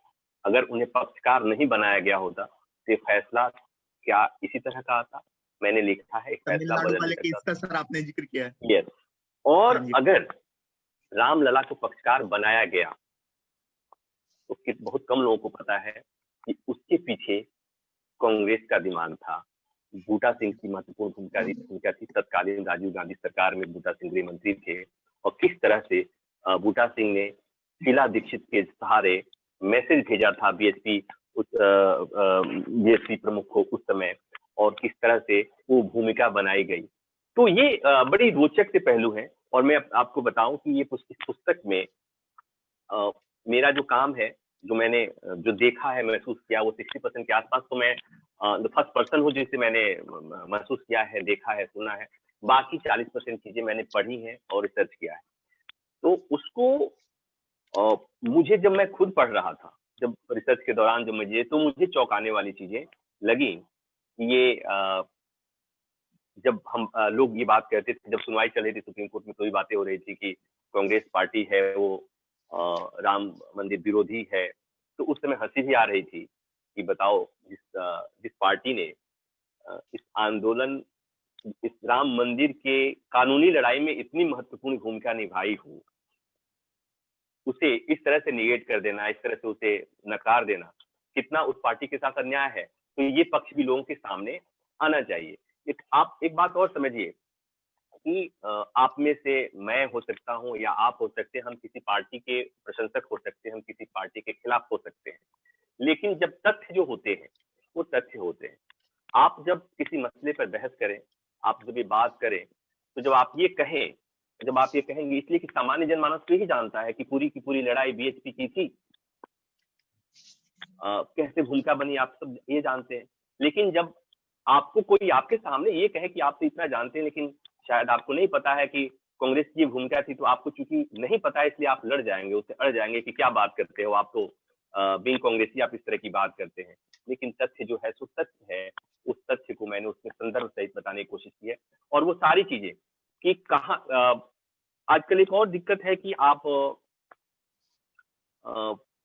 अगर उन्हें पक्षकार नहीं बनाया गया होता तो ये फैसला क्या इसी तरह का आता? मैंने लिखा है, एक फैसला बदल वाले सकता केस का सर आपने जिक्र किया है। यस। और अगर रामलला को पक्षकार बनाया गया तो बहुत कम लोगों को पता है कि उसके पीछे कांग्रेस का दिमाग था। बूटा सिंह की महत्वपूर्ण भूमिका थी। तत्कालीन राजीव गांधी सरकार में बूटा सिंह गृह मंत्री थे और किस तरह से बूटा सिंह ने शीला दीक्षित के सहारे मैसेज भेजा था बीएसपी प्रमुख को उस समय, और किस तरह से वो भूमिका बनाई गई। तो ये बड़ी रोचक से पहलू है। और मैं आपको बताऊं कि ये पुस्तक में मेरा जो काम है, जो मैंने जो देखा है, महसूस किया, वो 60% के आसपास तो मैं फर्स्ट पर्सन हूँ जिसे मैंने महसूस किया है, देखा है, सुना है। बाकी 40% चीजें मैंने पढ़ी हैं और रिसर्च किया है। तो उसको मुझे जब मैं खुद पढ़ रहा था, जब रिसर्च के दौरान मुझे चौंकाने वाली चीजें लगी। ये जब हम लोग ये बात कहते थे, जब सुनवाई चल रही थी सुप्रीम कोर्ट में, तो ये बातें हो रही थी कि कांग्रेस पार्टी है वो राम मंदिर विरोधी है। तो उस समय हंसी भी आ रही थी कि बताओ, जिस पार्टी ने इस आंदोलन, इस राम मंदिर के कानूनी लड़ाई में इतनी महत्वपूर्ण भूमिका निभाई हो, उसे इस तरह से निगेट कर देना, इस तरह से उसे नकार देना, कितना उस पार्टी के साथ अन्याय है। तो ये पक्ष भी लोगों के सामने आना चाहिए। आप एक बात और समझिए कि आप में से मैं हो सकता हूं या आप हो सकते हैं, हम किसी पार्टी के प्रशंसक हो सकते हैं, हम किसी पार्टी के खिलाफ हो सकते हैं, लेकिन जब तथ्य जो होते हैं वो तथ्य होते हैं। आप जब किसी मसले पर बहस करें, आप जब ये बात करें, तो जब आप ये कहेंगे, इसलिए कि सामान्य जनमानस तो यही जानता है कि पूरी की पूरी लड़ाई बीएचपी की थी, कैसे भूमिका बनी आप सब ये जानते हैं। लेकिन जब आपको कोई आपके सामने ये कहे कि आप तो इतना जानते हैं, लेकिन शायद आपको नहीं पता है कि कांग्रेस की भूमिका थी, तो आपको चूंकि नहीं पता है इसलिए आप लड़ जाएंगे, उससे अड़ जाएंगे कि क्या बात करते हो आप, तो बिन कांग्रेसी आप इस तरह की बात करते हैं। लेकिन तथ्य जो है सो तथ्य है, उस तथ्य को मैंने उसमें संदर्भ सहित बताने की कोशिश की है। और वो सारी चीजें कि कहाँ आजकल एक और दिक्कत है कि आप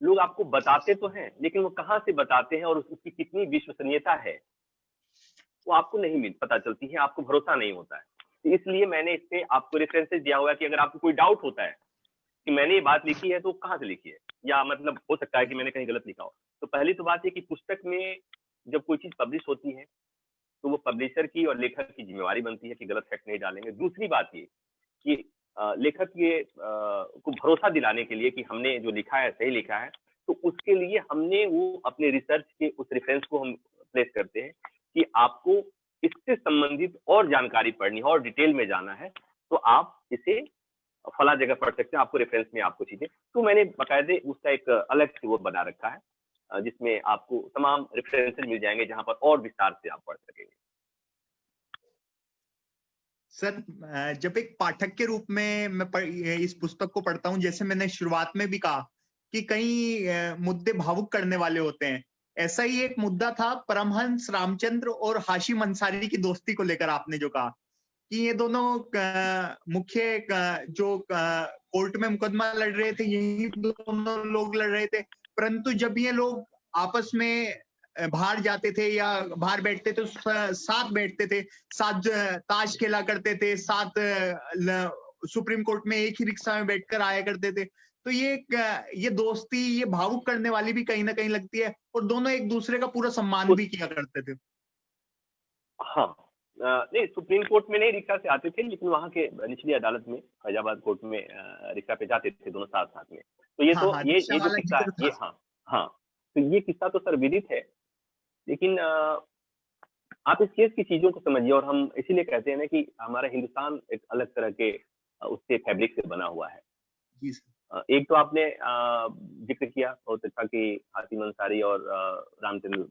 लोग आपको बताते तो हैं, लेकिन वो कहाँ से बताते हैं और उसकी कितनी विश्वसनीयता है वो आपको नहीं पता चलती है, आपको भरोसा नहीं होता है। तो इसलिए मैंने इस पे आपको रेफरेंसेस दिया हुआ है कि अगर आपको कोई डाउट होता है कि मैंने ये बात लिखी है तो कहाँ से लिखी है, या मतलब हो सकता है कि मैंने कहीं गलत लिखा हो। तो पहली तो बात है कि पुस्तक में जब कोई चीज पब्लिश होती है तो वो पब्लिशर की और लेखक की जिम्मेवारी बनती है कि गलत फैक्ट नहीं डालेंगे। दूसरी बात ये कि लेखक ये को भरोसा दिलाने के लिए कि हमने जो लिखा है सही लिखा है, तो उसके लिए हमने वो अपने रिसर्च के उस रेफरेंस को हम प्लेस करते हैं कि आपको इससे संबंधित और जानकारी पढ़नी है और डिटेल में जाना है तो आप इसे फला जगह पढ़ सकते हैं, आपको रेफरेंस में आपको चीजें। तो मैंने बाकायदे उसका एक अलग से वो बना रखा है जिसमें आपको तमाम रेफरेंसेस मिल जाएंगे जहां पर और विस्तार से आप पढ़ सकेंगे। सर, जब एक पाठक के रूप में मैं इस पुस्तक को पढ़ता हूं, जैसे मैंने शुरुआत में भी कहा कि कई मुद्दे भावुक करने वाले होते हैं, ऐसा ही एक मुद्दा था परमहंस रामचंद्र और हाशिम अंसारी की दोस्ती को लेकर आपने जो कहा कि ये दोनों मुख्य जो कोर्ट में मुकदमा लड़ रहे थे, यही दोनों लोग लड़ रहे थे, परंतु जब ये लोग आपस में बाहर जाते थे या बाहर बैठते थे, साथ बैठते थे, साथ ताश खेला करते थे, साथ सुप्रीम कोर्ट में एक ही रिक्शा में बैठकर आया करते थे। तो ये दोस्ती ये भावुक करने वाली भी कहीं ना कहीं लगती है, और दोनों एक दूसरे का पूरा सम्मान भी किया करते थे। हाँ, नहीं सुप्रीम कोर्ट में नहीं रिक्शा से आते थे, लेकिन वहाँ के निचली अदालत में फैजाबाद कोर्ट में रिक्शा पे जाते थे दोनों साथ साथ में। तो ये तो ये जो किस्सा है ये हाँ तो ये किस्सा तो सर विदित है, लेकिन आप इस केस की चीजों को समझिए। और हम इसीलिए कहते हैं ना कि हमारा हिंदुस्तान एक अलग तरह के उससे फैब्रिक से बना हुआ है। एक तो आपने जिक्र किया बहुत अच्छा कि हाशिम अंसारी और रामचंद्र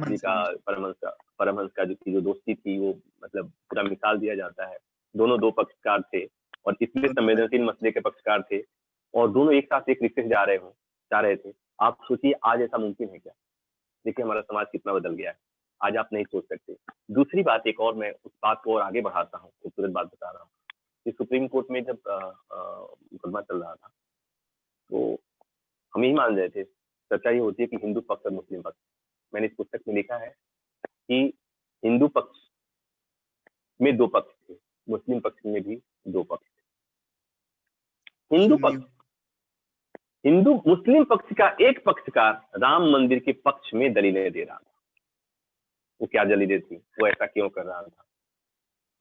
जी का परमहंस का जो दोस्ती थी वो मतलब पूरा मिसाल दिया जाता है। दोनों दो पक्षकार थे और इतने संवेदनशील मसले के पक्षकार थे, और दोनों एक साथ एक रिक्शे से जा रहे थे। आप सोचिए आज ऐसा मुमकिन है क्या? देखिए हमारा समाज कितना बदल गया है, आज आप नहीं सोच सकते। दूसरी बात एक और, मैं उस बात को और आगे बढ़ाता हूँ, खूबसूरत बात बता रहा हूँ कि सुप्रीम कोर्ट में जब मुकदमा चल रहा था तो हम यही मान रहे थे, चर्चा ये होती है कि हिंदू पक्ष और मुस्लिम पक्ष। मैंने इस पुस्तक में लिखा है कि हिंदू पक्ष में दो पक्ष थे, मुस्लिम पक्ष में भी दो पक्ष थे। हिंदू मुस्लिम पक्ष का एक पक्षकार राम मंदिर के पक्ष में दलीलें दे रहा था। वो क्या दलीलें थी, वो ऐसा क्यों कर रहा था,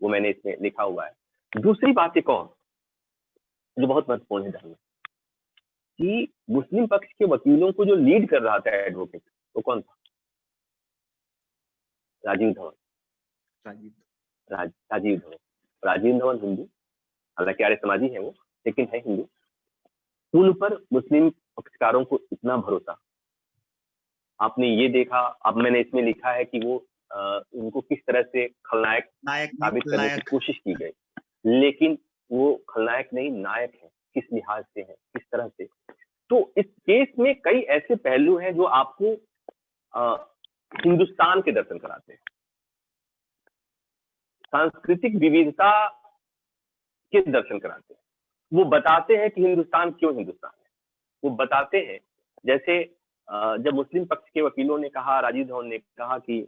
वो मैंने इसमें लिखा हुआ है। दूसरी बात एक और जो बहुत महत्वपूर्ण है जानना, कि मुस्लिम पक्ष के वकीलों को जो लीड कर रहा था एडवोकेट, वो कौन था? राजीव धवन। राजीव धवन हिंदू, हालांकि आर्य समाजी है वो, लेकिन है हिंदू। उन पर मुस्लिम पक्षकारों को इतना भरोसा, आपने ये देखा। अब मैंने इसमें लिखा है कि वो उनको किस तरह से खलनायक साबित करने की कोशिश की गई, लेकिन वो खलनायक नहीं नायक है। किस लिहाज से है, किस तरह से। तो इस केस में कई ऐसे पहलू हैं जो आपको हिंदुस्तान के दर्शन कराते हैं, सांस्कृतिक विविधता के दर्शन कराते हैं। वो बताते हैं कि हिंदुस्तान क्यों हिंदुस्तान है। वो बताते हैं, जैसे जब मुस्लिम पक्ष के वकीलों ने कहा, राजीव धवन ने कहा कि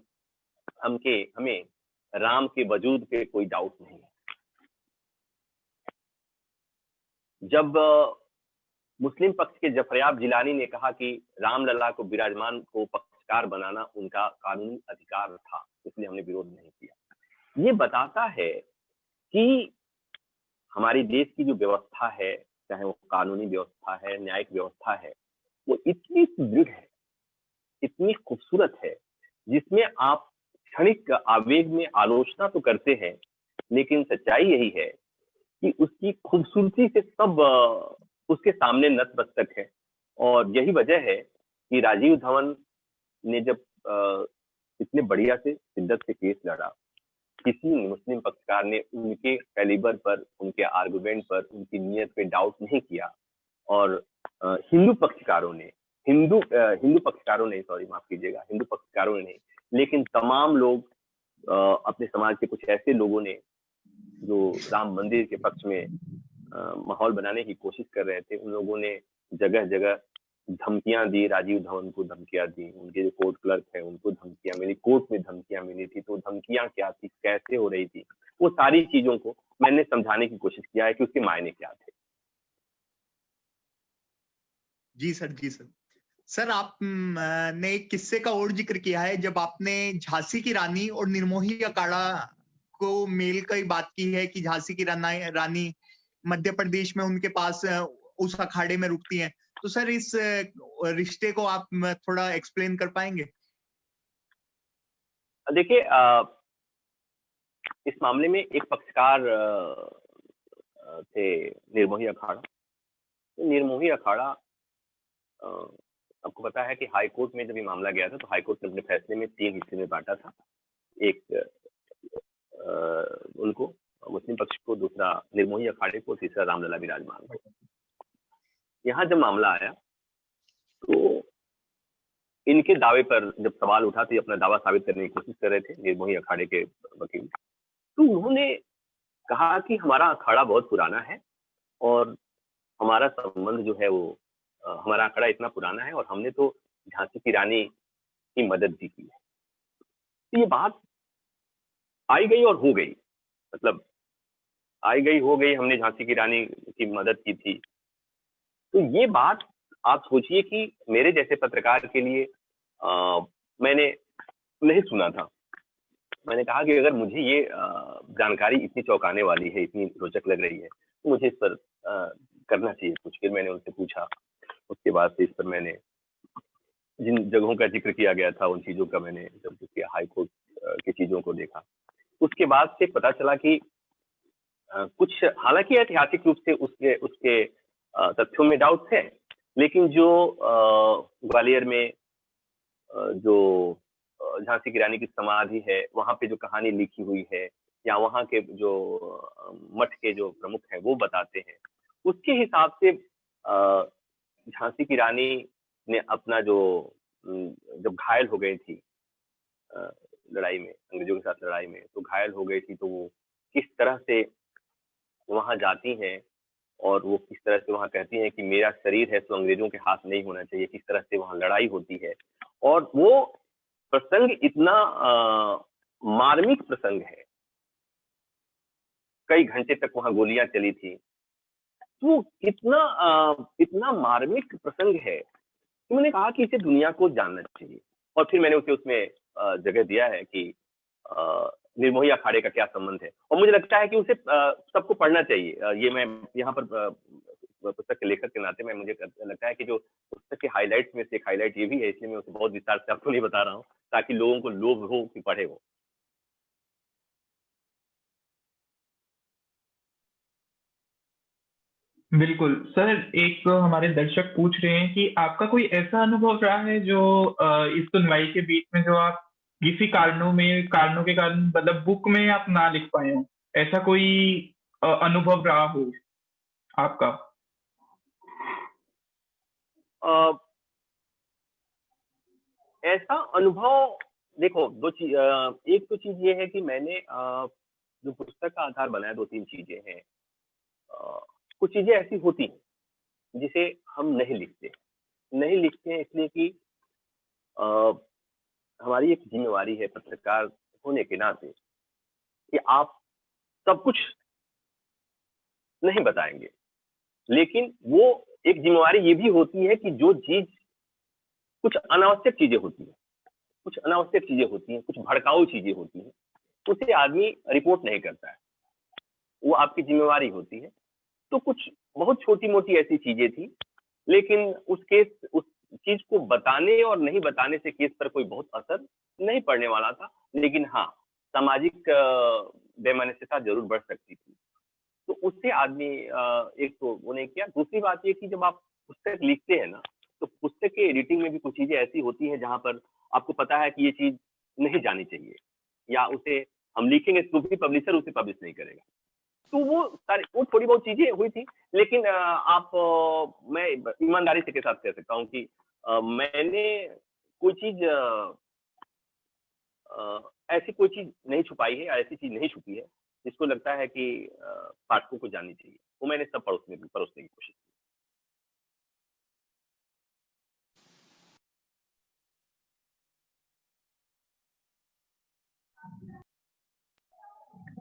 हमें राम के वजूद पे कोई डाउट नहीं है। जब मुस्लिम पक्ष के जफरयाब जिलानी ने कहा कि रामलला को विराजमान को पक्षकार बनाना उनका कानूनी अधिकार था, इसलिए हमने विरोध नहीं किया। ये बताता है कि हमारे देश की जो व्यवस्था है, चाहे वो कानूनी व्यवस्था है, न्यायिक व्यवस्था है, वो इतनी सुदृढ़ है, इतनी खूबसूरत है, जिसमें आप क्षणिक आवेग में आलोचना तो करते हैं, लेकिन सच्चाई यही है कि उसकी खूबसूरती से सब उसके सामने नतमस्तक है। और यही वजह है कि राजीव धवन ने जब इतने बढ़िया से शिद्दत से केस लड़ा, किसी मुस्लिम पक्षकार ने उनके कैलिबर पर, उनके आर्गुमेंट पर, उनकी नीयत पे डाउट नहीं किया। और हिंदू पक्षकारों ने, हिंदू पक्षकारों ने, सॉरी माफ कीजिएगा, हिंदू पक्षकारों ने नहीं, लेकिन तमाम लोग, अपने समाज के कुछ ऐसे लोगों ने जो राम मंदिर के पक्ष में माहौल बनाने की कोशिश कर रहे थे, उन लोगों ने जगह जगह धमकियां दी। राजीव धवन को धमकियां दी, उनके जो कोर्ट क्लर्क है उनको धमकियां मिली, कोर्ट में धमकियां मिली थी। तो धमकियां क्या थी, कैसे हो रही थी, वो सारी चीजों को मैंने समझाने की कोशिश किया है कि उसके मायने क्या थे। जी सर, जी सर। सर, आप ने एक किस्से का और जिक्र किया है जब आपने झांसी की रानी और निर्मोही अखाड़ा को मेल की बात की है कि झांसी की रानी मध्य प्रदेश में उनके पास उस अखाड़े में रुकती हैं। तो सर, इस रिश्ते को आप थोड़ा एक्सप्लेन कर पाएंगे? देखिए, इस मामले में एक पक्षकार थे निर्मोही अखाड़ा। तो निर्मोही अखाड़ा, आपको पता है कि हाई कोर्ट में जब ये मामला गया था तो हाई कोर्ट ने अपने फैसले में 3 हिस्से में बांटा था। एक उनको, मुस्लिम पक्ष को, दूसरा निर्मोही अखाड़े को, तीसरा रामलला विराजमान को। यहाँ जब मामला आया तो इनके दावे पर जब सवाल उठा तो ये अपना दावा साबित करने की कोशिश कर रहे थे, निर्मोही अखाड़े के वकील। तो उन्होंने कहा कि हमारा अखाड़ा बहुत पुराना है और हमारा संबंध जो है वो, हमारा अखाड़ा इतना पुराना है और हमने तो झांसी की रानी की मदद भी की है। तो ये बात आई गई और हो गई, मतलब आई गई हो गई, हमने झांसी की रानी की मदद की थी। तो ये बात आप सोचिए कि मेरे जैसे पत्रकार के लिए मैंने नहीं सुना था। मैंने कहा कि अगर मुझे ये जानकारी इतनी चौंकाने वाली है, इतनी रोचक लग रही है, तो मुझे इस पर करना चाहिए कुछ। फिर मैंने उनसे पूछा, उसके बाद से इस पर मैंने जिन जगहों का जिक्र किया गया था उन चीजों का मैंने जब किया, हाई कोर्ट की चीजों को देखा, उसके बाद से पता चला कि कुछ, हालांकि ऐतिहासिक रूप से उसके तथ्यों में डाउट है, लेकिन जो ग्वालियर में जो झांसी की रानी की समाधि है, वहां पे जो कहानी लिखी हुई है, या वहां के जो मठ के जो प्रमुख हैं वो बताते हैं, उसके हिसाब से झांसी की रानी ने अपना जो, जब घायल हो गई थी लड़ाई में, अंग्रेजों के साथ लड़ाई में, तो घायल हो गई थी, तो वो किस तरह से वहां जाती हैं और वो किस तरह से वहां कहती हैं कि मेरा शरीर है तो अंग्रेजों के हाथ नहीं होना चाहिए, किस तरह से वहां लड़ाई होती है। और वो प्रसंग इतना मार्मिक प्रसंग है, कई घंटे तक वहां गोलियां चली थी, तो इतना मार्मिक प्रसंग है कि मैंने कहा कि इसे दुनिया को जानना चाहिए। और फिर मैंने उसे उसमें जगह दिया है कि निर्मोही अखाड़े का क्या संबंध है, और मुझे लगता है कि उसे सबको पढ़ना चाहिए। ये मैं यहाँ पर पुस्तक के लेखक के नाते में, मुझे लगता है कि जो पुस्तक के हाईलाइट्स में से एक हाईलाइट ये भी है, इसलिए मैं उसे बहुत विस्तार से आपको नहीं बता रहा हूँ, ताकि लोगों को लोभ हो कि पढ़े वो। बिल्कुल सर, एक हमारे दर्शक पूछ रहे हैं कि आपका कोई ऐसा अनुभव रहा है जो इस सुनवाई के बीच में, जो आप किसी कारणों के कारण मतलब बुक में आप ना लिख पाए हो, ऐसा कोई अनुभव रहा हो आपका? ऐसा अनुभव, देखो, दो चीज, एक तो चीज ये है कि मैंने जो पुस्तक का आधार बनाया, 2-3 चीजें हैं। कुछ चीजें ऐसी होती हैं जिसे हम नहीं लिखते हैं इसलिए कि हमारी एक जिम्मेवारी है पत्रकार होने के नाते कि आप सब कुछ नहीं बताएंगे, लेकिन वो एक जिम्मेवारी ये भी होती है कि जो चीज, कुछ अनावश्यक चीजें होती हैं, कुछ भड़काऊ चीजें होती हैं, उसे आदमी रिपोर्ट नहीं करता है, वो आपकी जिम्मेवारी होती है। तो कुछ बहुत छोटी मोटी ऐसी चीजें थी, लेकिन उस चीज को बताने और नहीं बताने से केस पर कोई बहुत असर नहीं पड़ने वाला था, लेकिन हाँ, सामाजिक वैमनस्यता जरूर बढ़ सकती थी। तो उससे आदमी एक तो वो नहीं किया। दूसरी बात ये कि जब आप पुस्तक लिखते हैं ना, तो पुस्तक के एडिटिंग में भी कुछ चीजें ऐसी होती हैं जहां पर आपको पता है कि ये चीज नहीं जानी चाहिए, या उसे हम लिखेंगे तो भी पब्लिशर उसे पब्लिश नहीं करेगा। तो वो थोड़ी बहुत चीजें हुई थी, लेकिन मैं ईमानदारी से के साथ कह सकता हूँ कि मैंने कोई चीज ऐसी कोई चीज नहीं छुपाई है, ऐसी चीज नहीं छुपी है जिसको लगता है कि पाठकों को जाननी चाहिए। वो मैंने सब परोसने की कोशिश की।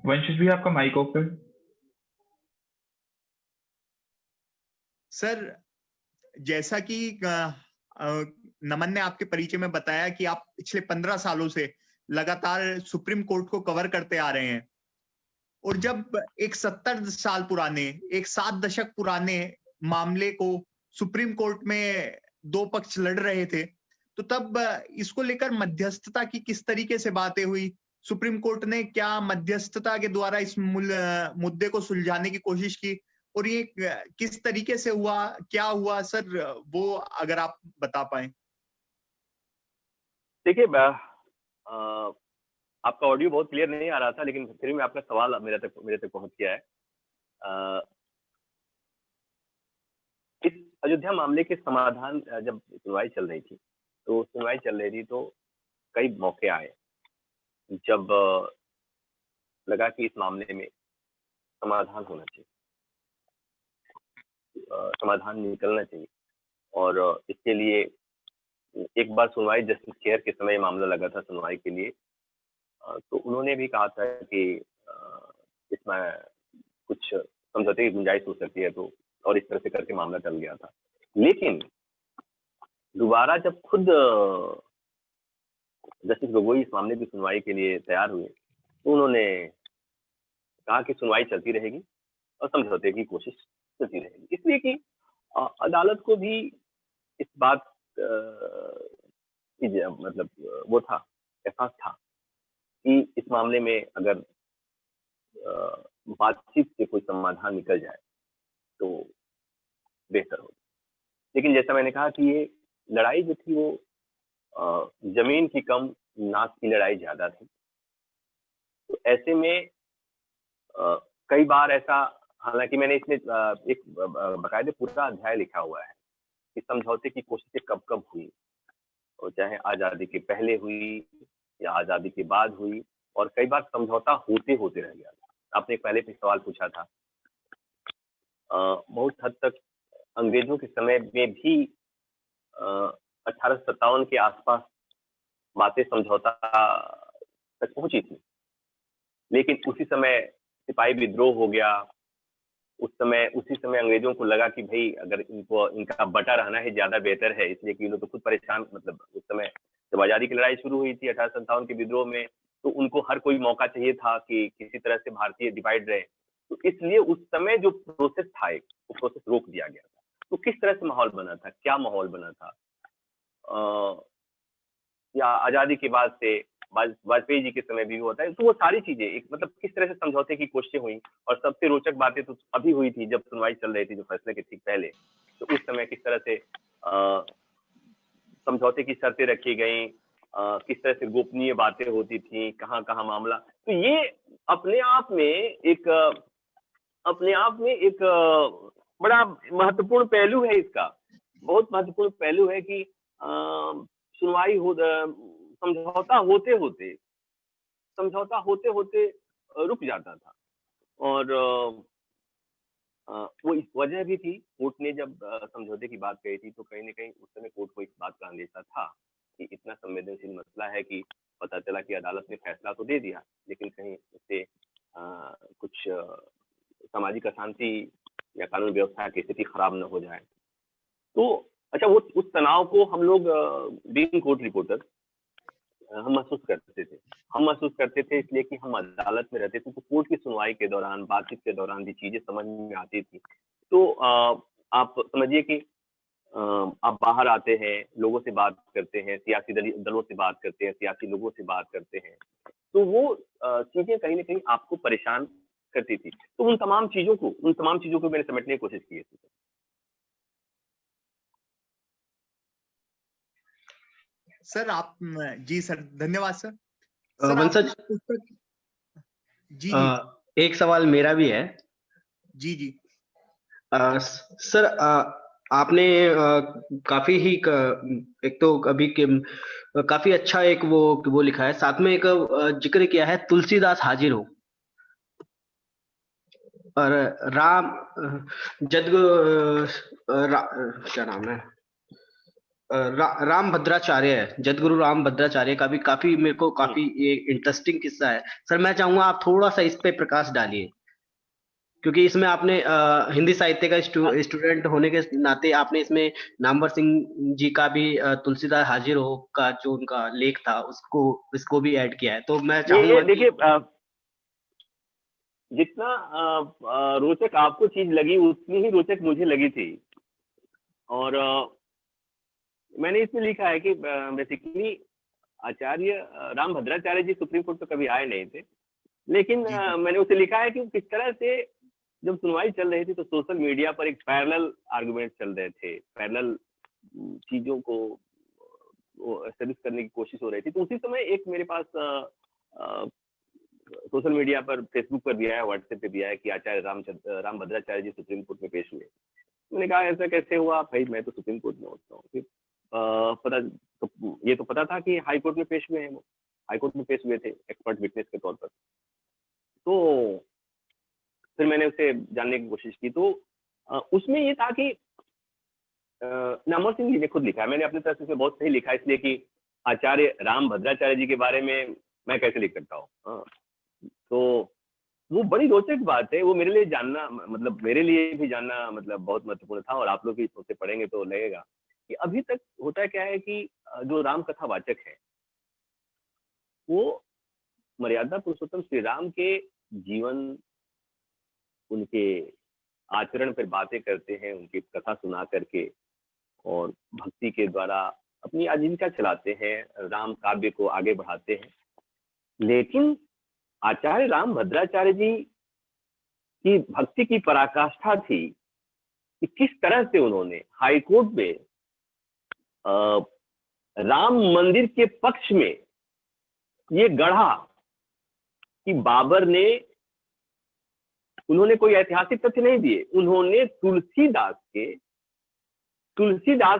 वंशित भी आपका माइक ओपन। सर, जैसा कि नमन ने आपके परिचय में बताया कि आप पिछले 15 सालों से लगातार सुप्रीम कोर्ट को कवर करते आ रहे हैं, और जब एक 70 साल पुराने, एक 7 दशक पुराने मामले को सुप्रीम कोर्ट में दो पक्ष लड़ रहे थे, तो तब इसको लेकर मध्यस्थता की किस तरीके से बातें हुई? सुप्रीम कोर्ट ने क्या मध्यस्थता के द्वारा इस मुद्दे को सुलझाने की कोशिश की, और ये किस तरीके से हुआ, क्या हुआ सर, वो अगर आप बता पाए। देखिए, आपका ऑडियो बहुत क्लियर नहीं आ रहा था, लेकिन फिर भी आपका सवाल मेरे तक पहुंच गया है। इस अयोध्या मामले के समाधान जब सुनवाई चल रही थी तो कई मौके आए जब लगा कि इस मामले में समाधान होना चाहिए, समाधान निकलना चाहिए। और इसके लिए एक बार सुनवाई जस्टिस केयर के समय मामला लगा था सुनवाई के लिए, तो उन्होंने भी कहा था कि इसमें कुछ समझौते की गुंजाइश हो सकती है, तो और इस तरह से करके मामला टल गया था। लेकिन दोबारा जब खुद जस्टिस गोगोई इस मामले की सुनवाई के लिए तैयार हुए, तो उन्होंने कहा कि सुनवाई चलती रहेगी और समझौते की कोशिश चलती रहेगी, इसलिए कि अदालत को भी इस बात मतलब वो था, एहसास था कि इस मामले में अगर बातचीत से कोई समाधान निकल जाए तो बेहतर हो। लेकिन जैसा मैंने कहा कि ये लड़ाई जो थी वो जमीन की कम, नाक की लड़ाई ज्यादा थी। तो ऐसे में कई बार ऐसा, हालांकि मैंने इसमें एक बाकायदे पूरा अध्याय लिखा हुआ है कि समझौते की कोशिशें कब कब हुई, और चाहे आजादी के पहले हुई या आजादी के बाद हुई, और कई बार समझौता होते होते रह गया था। आपने पहले भी सवाल पूछा था, बहुत हद तक अंग्रेजों के समय में भी 1857 के आसपास बातें समझौता तक पहुंची थी, लेकिन उसी समय सिपाही विद्रोह हो गया। उसी समय अंग्रेजों को लगा कि भाई अगर इनका बटा रहना ही ज्यादा बेहतर है, इसलिए कि लोग तो खुद परेशान, मतलब उस समय जब आजादी की लड़ाई शुरू हुई थी 1857 के विद्रोह में, तो उनको हर कोई मौका चाहिए था कि किसी तरह से भारतीय डिवाइड रहे। तो इसलिए उस समय जो प्रोसेस था, वो प्रोसेस रोक दिया गया था। तो किस तरह से माहौल बना था, क्या माहौल बना था, या आजादी के बाद से वाजपेयी जी के समय भी होता है, तो वो सारी चीजें एक मतलब किस तरह से समझौते की कोशिशें हुई। और सबसे रोचक बातें तो अभी हुई थी जब सुनवाई चल रही थी, जो फैसले के ठीक पहले, तो उस समय किस तरह से समझौते की शर्तें रखी गई, किस तरह से गोपनीय बातें होती थी, कहाँ कहाँ मामला। तो ये अपने आप में एक बड़ा महत्वपूर्ण पहलू है, इसका बहुत महत्वपूर्ण पहलू है कि सुनवाई समझौता होते होते रुक जाता था। और वो इस वजह भी थी, कोर्ट ने जब समझौते की बात कही थी, तो कहीं ना कहीं उस समय कोर्ट को इस बात का अंदेशा था कि इतना संवेदनशील मसला है कि पता चला कि अदालत ने फैसला तो दे दिया, लेकिन कहीं उससे कुछ सामाजिक अशांति या कानून व्यवस्था की स्थिति खराब न हो जाए। तो अच्छा, वो उस तनाव को हम लोग बीइंग कोर्ट रिपोर्टर हम महसूस करते थे इसलिए कि हम अदालत में रहते थे, तो कोर्ट की सुनवाई के दौरान, बातचीत के दौरान भी चीजें समझ में आती थी। तो आप समझिए कि आप बाहर आते हैं, लोगों से बात करते हैं, सियासी दलों से बात करते हैं, सियासी लोगों से बात करते हैं, तो वो चीजें कहीं ना कहीं आपको परेशान करती थी। तो उन तमाम चीजों को मैंने समेटने की कोशिश की थी। सर आप जी सर, धन्यवाद सर। वंशज, जी जी एक सवाल मेरा भी है। जी जी सर, आपने काफी ही एक तो अभी काफी अच्छा एक वो लिखा है, साथ में एक जिक्र किया है तुलसीदास हाजिर हो, और राम जद क्या नाम है, राम भद्राचार्य है, जदगुरु राम भद्राचार्य का भी काफी मेरे को काफी इंटरेस्टिंग किस्सा है। सर मैं चाहूंगा आप थोड़ा सा इस पे प्रकाश डालिए, क्योंकि इसमें आपने हिंदी साहित्य का स्टूडेंट होने के नाते आपने इसमें नामवर सिंह जी का भी तुलसीदास हाजिर हो का जो उनका लेख था इसको भी ऐड किया है। तो मैं चाहूंगा ये देखिए, जितना रोचक आपको चीज लगी उतनी ही रोचक मुझे लगी थी। और मैंने इसमें लिखा है कि बेसिकली आचार्य राम भद्राचार्य जी सुप्रीम कोर्ट तो कभी आए नहीं थे, लेकिन मैंने उसे लिखा है कि किस तरह से जब सुनवाई चल रही थी तो सोशल मीडिया पर एक पैरेलल आर्गुमेंट चल रहे थे, पैरेलल चीजों को एस्टेब्लिश करने की कोशिश हो रही थी। तो उसी समय एक मेरे पास सोशल मीडिया पर, फेसबुक पर दिया है, व्हाट्सएप पे दिया है कि आचार्य राम भद्राचार्य जी सुप्रीम कोर्ट में पेश हुए। मैंने कहा ऐसा कैसे हुआ भाई, मैं तो सुप्रीम कोर्ट में होता हूँ। फिर पता तो ये तो पता था कि हाई कोर्ट में पेश हुए हैं, वो हाई कोर्ट में पेश हुए थे एक्सपर्ट विटनेस के तौर पर। तो फिर मैंने उसे जानने की कोशिश की, तो उसमें ये था कि नामवर सिंह जी ने खुद लिखा है, मैंने अपनी तरफ से बहुत सही लिखा, इसलिए कि आचार्य राम भद्राचार्य जी के बारे में मैं कैसे लिख सकता हूँ। तो वो बड़ी रोचक बात है, वो मेरे लिए जानना, मतलब मेरे लिए भी जानना मतलब बहुत महत्वपूर्ण था, और आप लोग भी उसे पढ़ेंगे तो लगेगा कि अभी तक होता क्या है कि जो राम कथा वाचक है वो मर्यादा पुरुषोत्तम श्री राम के जीवन, उनके आचरण पर बातें करते हैं, उनकी कथा सुना करके और भक्ति के द्वारा अपनी आजीविका चलाते हैं, राम काव्य को आगे बढ़ाते हैं। लेकिन आचार्य राम भद्राचार्य जी की भक्ति की पराकाष्ठा थी कि किस तरह से उन्होंने हाईकोर्ट में राम मंदिर के पक्ष में ये गढ़ा कि बाबर ने, उन्होंने कोई ऐतिहासिक तथ्य नहीं दिए, उन्होंने तुलसीदास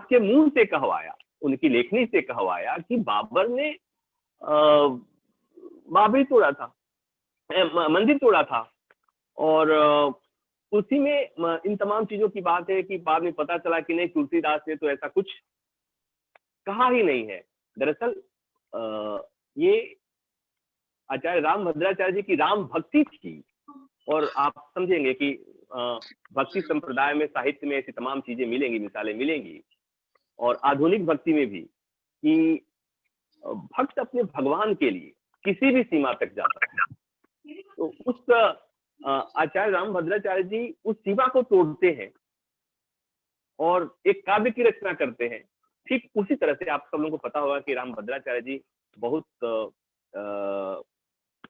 के मुंह से कहवाया, उनकी लेखनी से कहवाया कि बाबर ने बाबरी तोड़ा था, मंदिर तोड़ा था। और उसी में इन तमाम चीजों की बात है कि बाद में पता चला कि नहीं, तुलसीदास ने तो ऐसा कुछ कहा ही नहीं है। दरअसल ये आचार्य राम भद्राचार्य जी की राम भक्ति थी, और आप समझेंगे कि भक्ति संप्रदाय में, साहित्य में ऐसी तमाम चीजें मिलेंगी, मिसालें मिलेंगी, और आधुनिक भक्ति में भी, कि भक्त अपने भगवान के लिए किसी भी सीमा तक जाता है। तो उस आचार्य राम भद्राचार्य जी उस सीमा को तोड़ते हैं और एक काव्य की रचना करते हैं। ठीक उसी तरह से आप सब लोगों को पता होगा कि राम भद्राचार्य जी बहुत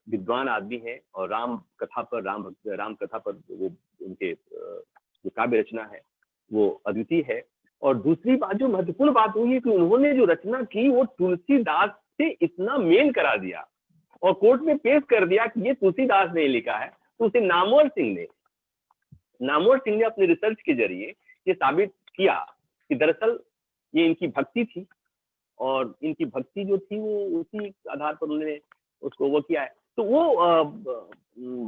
विद्वान आदमी हैं, और राम कथा पर वो उनके जो काव्य रचना है वो अद्वितीय है। और दूसरी बात, जो महत्वपूर्ण बात हुई है कि उन्होंने जो रचना की वो तुलसीदास से इतना मेल करा दिया और कोर्ट में पेश कर दिया कि ये तुलसीदास ने लिखा है। तो उसे नामवर सिंह ने अपने रिसर्च के जरिए ये साबित किया कि दरअसल ये इनकी भक्ति थी, और इनकी भक्ति जो थी वो उसी आधार पर उन्होंने उसको वो किया है। तो वो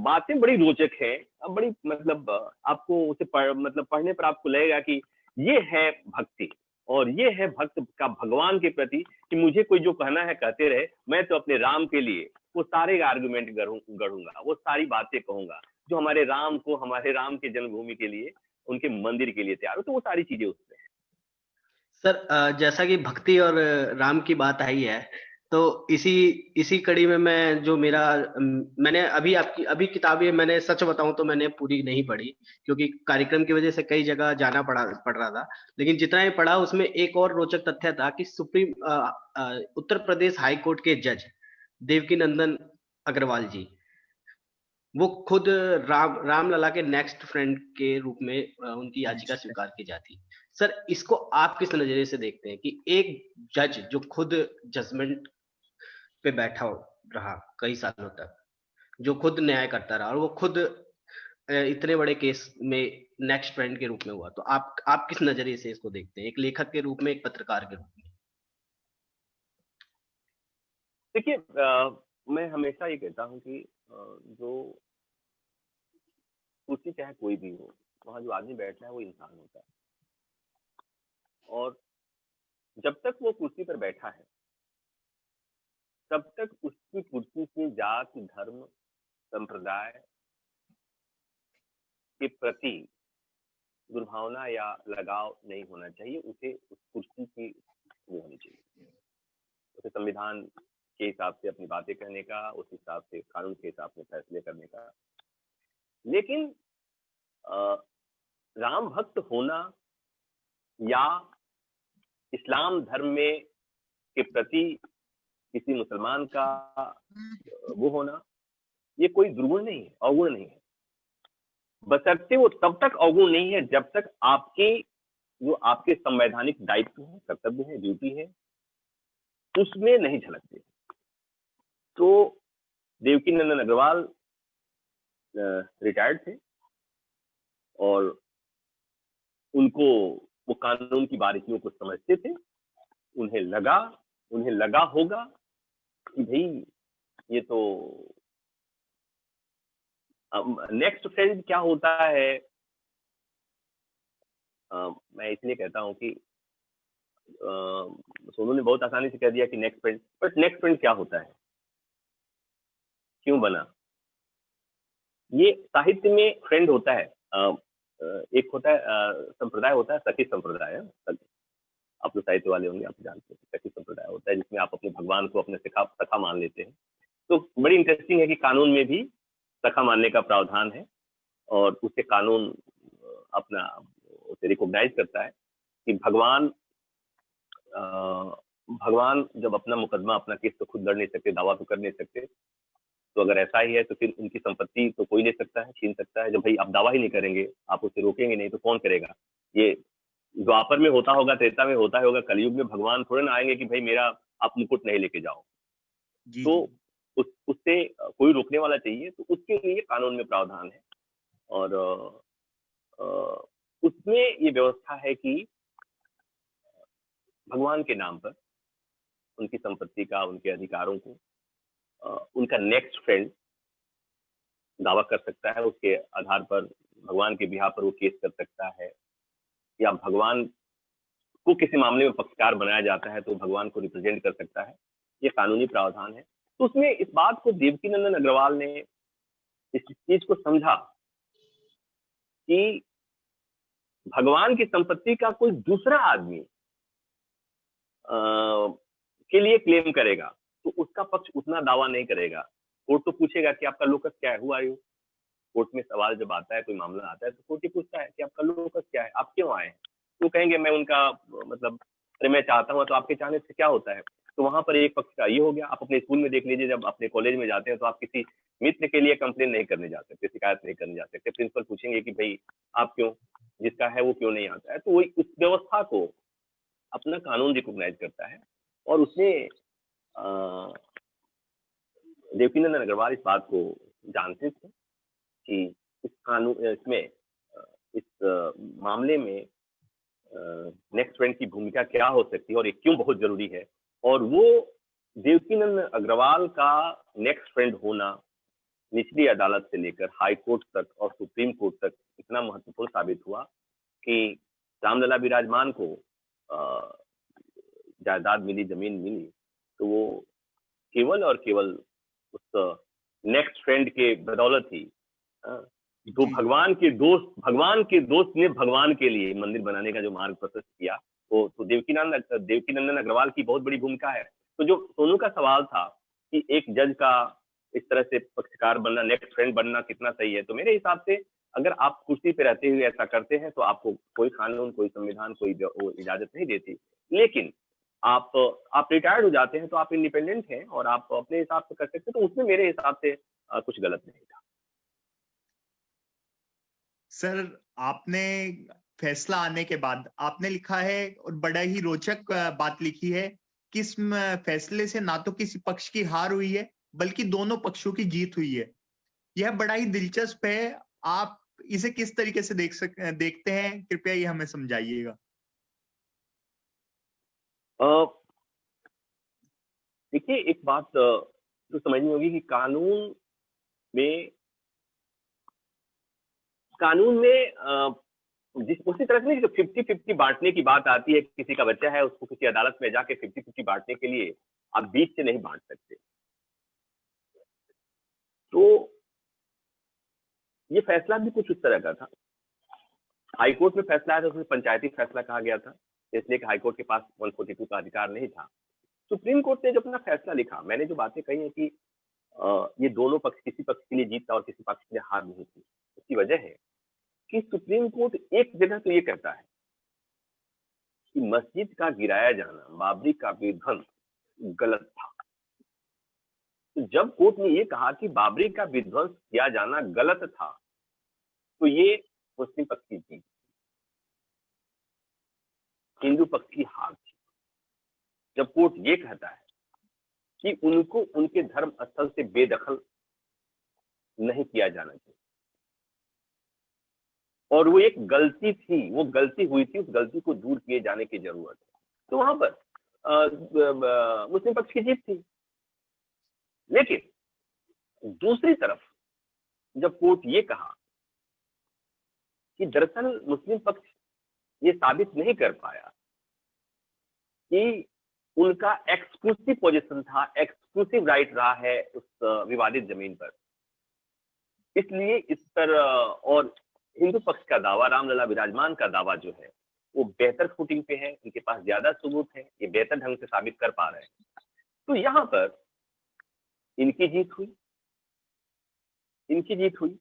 बातें बड़ी रोचक हैं, बड़ी मतलब आपको उसे पढ़ने पर आपको लगेगा कि ये है भक्ति, और ये है भक्त का भगवान के प्रति कि मुझे कोई जो कहना है कहते रहे, मैं तो अपने राम के लिए वो सारे आर्गुमेंट गढ़ूंगा, वो सारी बातें कहूंगा जो हमारे राम के जन्मभूमि के लिए, उनके मंदिर के लिए तैयार हो। तो वो सारी चीजें उसमें है। सर, जैसा कि भक्ति और राम की बात आई है, तो इसी कड़ी में मैंने अभी किताबें, मैंने सच बताऊं तो मैंने पूरी नहीं पढ़ी, क्योंकि कार्यक्रम की वजह से कई जगह जाना पड़ रहा था। लेकिन जितना ही पढ़ा उसमें एक और रोचक तथ्य था कि उत्तर प्रदेश हाई कोर्ट के जज देवकी नंदन अग्रवाल जी, वो खुद रामलला के नेक्स्ट फ्रेंड के रूप में उनकी याचिका स्वीकार की जाती। सर, इसको आप किस नजरिए से देखते हैं कि एक जज जो खुद जजमेंट पे बैठा रहा कई सालों तक, जो खुद न्याय करता रहा और वो खुद इतने बड़े केस में नेक्स्ट फ्रेंड के रूप में हुआ। तो आप किस नजरिए से इसको देखते हैं, एक लेखक के रूप में, एक पत्रकार के रूप में? देखिए, मैं हमेशा ये कहता हूँ कि जो कुर्सी चाहे कोई भी हो, वहां जो आदमी बैठा है वो इंसान होता है, और जब तक वो कुर्सी पर बैठा है तब तक उसकी कुर्सी की जाति, धर्म, संप्रदाय के प्रति दुर्भावना या लगाव नहीं होना चाहिए। उसे उस कुर्सी की वो होनी चाहिए, उसे संविधान के हिसाब से अपनी बातें कहने का, उस हिसाब से कानून के हिसाब से फैसले करने का। लेकिन राम भक्त होना या इस्लाम धर्म में के प्रति किसी मुसलमान का वो होना, ये कोई दुर्गुण नहीं है, अवगुण नहीं है। बशर्ते वो तब तक अवगुण नहीं है जब तक आपके संवैधानिक दायित्व है, कर्तव्य है, ड्यूटी है, उसमें नहीं झलकते। तो देवकीनंदन अग्रवाल रिटायर्ड थे और उनको वो कानून की बारीकियों को समझते थे। उन्हें लगा होगा कि भाई ये तो नेक्स्ट फ्रेंड क्या होता है। मैं इसलिए कहता हूं कि सोनू ने बहुत आसानी से कह दिया कि next friend, but next friend क्या होता है, क्यों बना? ये साहित्य में फ्रेंड होता है। एक होता है संप्रदाय होता है, सखी संप्रदाय। आप लोग साहित्य वाले होंगे, आप जानते हैं सखी संप्रदाय होता है जिसमें आप अपने भगवान को अपने सखा मान लेते हैं। तो बड़ी इंटरेस्टिंग है कि कानून में भी सखा मानने का प्रावधान है और उसे कानून अपना उसे रिकॉग्नाइज करता है कि भगवान जब अपना मुकदमा, अपना केस तो खुद लड़ नहीं सकते, दावा तो कर नहीं सकते, तो अगर ऐसा ही है तो फिर उनकी संपत्ति तो कोई ले सकता है, छीन सकता है। जब भाई आप दावा ही नहीं करेंगे, आप उसे रोकेंगे नहीं, तो कौन करेगा? ये द्वापर में होता होगा, त्रेता में होता होगा, कलयुग में भगवान थोड़े ना आएंगे कि भाई मेरा आप मुकुट नहीं लेके जाओ। तो उससे कोई रोकने वाला चाहिए, तो उसके लिए कानून में प्रावधान है और उसमें ये व्यवस्था है कि भगवान के नाम पर उनकी संपत्ति का, उनके अधिकारों को उनका नेक्स्ट फ्रेंड दावा कर सकता है। उसके आधार पर भगवान के बिहाफ पर वो केस कर सकता है, या भगवान को किसी मामले में पक्षकार बनाया जाता है तो भगवान को रिप्रेजेंट कर सकता है। ये कानूनी प्रावधान है। तो उसमें इस बात को देवकीनंदन अग्रवाल ने इस चीज को समझा कि भगवान की संपत्ति का कोई दूसरा आदमी के लिए क्लेम करेगा तो उसका पक्ष उतना दावा नहीं करेगा। कोर्ट तो पूछेगा कि आपका लोकस क्या है, हु आर यू। कोर्ट में सवाल जब आता है, कोई मामला आता है, तो कोर्ट ही पूछता है कि आपका लोकस क्या है, आप क्यों आए हैं। तो कहेंगे मैं उनका मतलब अरे मैं चाहता हूँ, तो आपके चाहने से क्या होता है। तो वहां पर एक पक्ष का ये हो गया। आप अपने स्कूल में देख लीजिए, जब अपने कॉलेज में जाते हैं तो आप किसी मित्र के लिए कंप्लेन नहीं करने जा सकते, शिकायत नहीं करने जा सकते। प्रिंसिपल पूछेंगे कि भाई आप क्यों, जिसका है वो क्यों नहीं आता है। तो वही उस व्यवस्था को अपना कानून रिकॉग्नाइज करता है और उसने देवकीनंदन अग्रवाल इस बात को जानते थे कि इस कानून इस मामले में नेक्स्ट फ्रेंड की भूमिका क्या हो सकती है और ये क्यों बहुत जरूरी है। और वो देवकीनंदन अग्रवाल का नेक्स्ट फ्रेंड होना निचली अदालत से लेकर हाई कोर्ट तक और सुप्रीम कोर्ट तक इतना महत्वपूर्ण साबित हुआ कि रामलला विराजमान को जायदाद मिली, जमीन मिली, तो वो केवल और केवल उस नेक्स्ट फ्रेंड के बदौलत ही। तो भगवान के दोस्त ने भगवान के लिए मंदिर बनाने का जो मार्ग प्रशस्त किया, तो देवकीनंदन अग्रवाल की बहुत बड़ी भूमिका है। तो जो सोनू का सवाल था कि एक जज का इस तरह से पक्षकार बनना, नेक्स्ट फ्रेंड बनना कितना सही है, तो मेरे हिसाब से अगर आप कुर्सी पे रहते हुए ऐसा करते हैं तो आपको कोई कानून, कोई संविधान, कोई इजाजत नहीं देती। लेकिन आप रिटायर्ड हो जाते हैं तो आप इंडिपेंडेंट हैं और आप अपने हिसाब से कर सकते हैं, तो उसमें मेरे हिसाब से कुछ गलत नहीं था। सर, आपने फैसला आने के बाद आपने लिखा है और बड़ा ही रोचक बात लिखी है कि इस फैसले से ना तो किसी पक्ष की हार हुई है बल्कि दोनों पक्षों की जीत हुई है। यह बड़ा ही दिलचस्प है। आप इसे किस तरीके से देखते हैं, कृपया ये हमें समझाइएगा। देखिए, एक बात तो समझनी होगी कि कानून में जिस उसी तरह से जो 50-50 बांटने की बात आती है, किसी का बच्चा है उसको किसी अदालत में जाके 50-50 बांटने के लिए आप बीच से नहीं बांट सकते। तो ये फैसला भी कुछ उस तरह का था। हाईकोर्ट में फैसला आया था, उसमें पंचायती फैसला कहा गया था, इसलिए कि हाईकोर्ट के पास 142 का अधिकार नहीं था। सुप्रीम कोर्ट ने जो अपना फैसला लिखा, मैंने जो बातें कही है कि ये दोनों पक्ष, किसी पक्ष के लिए जीत था और किसी पक्ष के लिए हार नहीं थी। उसकी वजह है कि सुप्रीम कोर्ट एक जगह तो ये कहता है कि मस्जिद का गिराया जाना, बाबरी का विध्वंस गलत था। तो जब कोर्ट ने ये कहा कि बाबरी का विध्वंस किया जाना गलत था, तो ये मुस्लिम पक्ष की जीत, हिंदू पक्ष की हार थी। जब कोर्ट ये कहता है कि उनको उनके धर्म स्थल से बेदखल नहीं किया जाना चाहिए और वो एक गलती थी, वो गलती हुई थी, उस गलती को दूर किए जाने की जरूरत है, तो वहां पर मुस्लिम पक्ष की जीत थी। लेकिन दूसरी तरफ जब कोर्ट ये कहा कि दरअसल मुस्लिम पक्ष ये साबित नहीं कर पाया कि उनका एक्सक्लूसिव पोजीशन था, एक्सक्लूसिव राइट रहा है उस विवादित जमीन पर, इसलिए इस पर और हिंदू पक्ष का दावा, रामलला विराजमान का दावा जो है वो बेहतर फुटिंग पे है, इनके पास ज्यादा सबूत है, ये बेहतर ढंग से साबित कर पा रहे हैं, तो यहां पर इनकी जीत हुई, इनकी जीत हुई।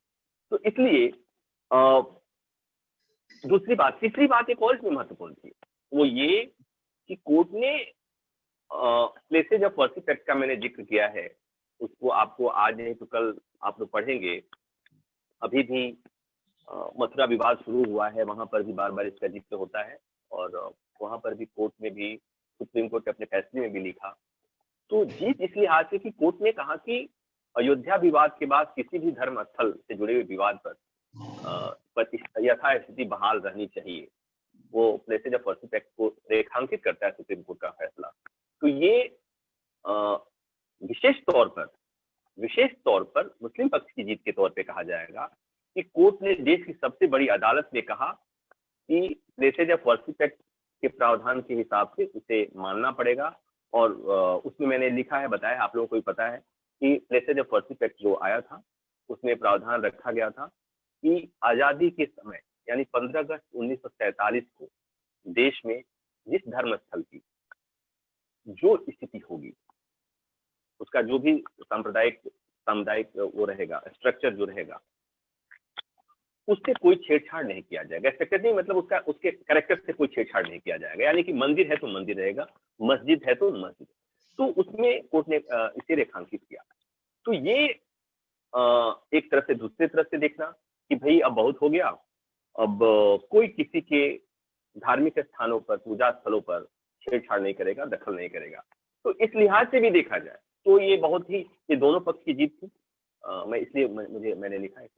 तो इसलिए दूसरी बात, तीसरी बात एक और इसमें महत्वपूर्ण थी, वो ये कि कोर्ट ने प्लेसेज ऑफ वर्शिप एक्ट का मैंने जिक्र किया है, उसको आपको आज नहीं तो कल आप लोग पढ़ेंगे। अभी भी मथुरा विवाद शुरू हुआ है, वहां पर भी बार बार इसका जिक्र होता है और वहां पर भी कोर्ट में भी, सुप्रीम कोर्ट अपने फैसले में भी लिखा। तो जीत इसलिए हासिल की, कोर्ट ने कहा कि अयोध्या विवाद के बाद किसी भी धर्म स्थल से जुड़े हुए विवाद पर यथास्थिति बहाल रहनी चाहिए। वो प्लेसेज ऑफ वर्शिप एक्ट को रेखांकित करता है सुप्रीम कोर्ट का फैसला। तो ये विशेष तौर पर मुस्लिम पक्ष की जीत के तौर पे कहा जाएगा कि कोर्ट ने देश की सबसे बड़ी अदालत में कहा कि प्लेसेज ऑफ वर्शिप एक्ट के प्रावधान के हिसाब से उसे मानना पड़ेगा। और उसमें मैंने लिखा है, बताया, आप लोगों को भी पता है कि प्लेसेज ऑफ वर्शिप एक्ट जो आया था उसमें प्रावधान रखा गया था कि आजादी के समय यानी 15 अगस्त 1947 को देश में जिस धर्म स्थल की जो स्थिति होगी, उसका जो भी सामुदायिक वो रहेगा, स्ट्रक्चर जो रहेगा, उससे कोई छेड़छाड़ नहीं किया जाएगा। स्ट्रक्चर नहीं मतलब उसके कैरेक्टर से कोई छेड़छाड़ नहीं किया जाएगा, यानी कि मंदिर है तो मंदिर रहेगा, मस्जिद है तो मस्जिद। तो उसमें कोर्ट ने इसे रेखांकित किया। तो ये एक तरफ से, दूसरी तरफ से देखना कि भाई अब बहुत हो गया, अब कोई किसी के धार्मिक स्थानों पर, पूजा स्थलों पर छेड़छाड़ नहीं करेगा, दखल नहीं करेगा। तो इस लिहाज से भी देखा जाए तो ये बहुत ही, ये दोनों पक्ष की जीत थी। मैं इसलिए मैंने लिखा है।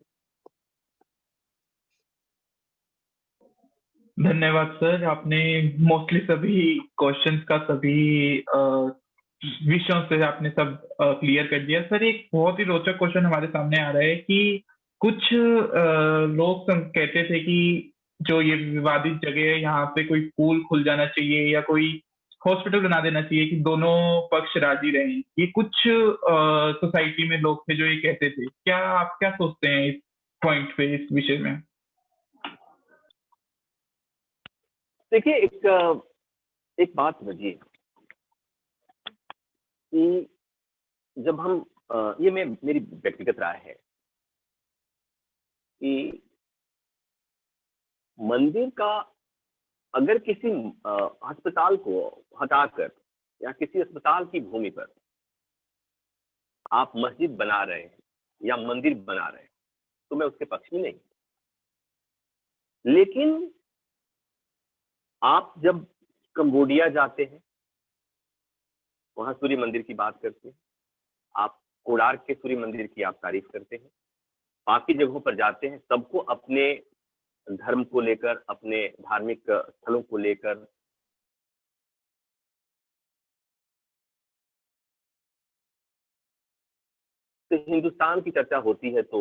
धन्यवाद सर, आपने मोस्टली सभी क्वेश्चंस का सभी विषयों से आपने सब क्लियर कर दिया। सर, एक बहुत ही रोचक क्वेश्चन हमारे सामने आ रहा है कि कुछ लोग कहते थे कि जो ये विवादित जगह है यहाँ पे कोई स्कूल खुल जाना चाहिए या कोई हॉस्पिटल बना देना चाहिए कि दोनों पक्ष राजी रहें। ये कुछ सोसाइटी में लोग थे जो ये कहते थे। क्या आप क्या सोचते हैं इस पॉइंट पे, इस विषय में? देखिए, एक बात समझिए कि जब हम ये मेरी व्यक्तिगत राय है कि मंदिर का अगर किसी अस्पताल को हटाकर या किसी अस्पताल की भूमि पर आप मस्जिद बना रहे हैं या मंदिर बना रहे हैं तो मैं उसके पक्ष में नहीं। लेकिन आप जब कंबोडिया जाते हैं, वहां सूर्य मंदिर की बात करते हैं, आप कोणार्क के सूर्य मंदिर की आप तारीफ करते हैं, बाकी जगहों पर जाते हैं, सबको अपने धर्म को लेकर, अपने धार्मिक स्थलों को लेकर तो हिंदुस्तान की चर्चा होती है तो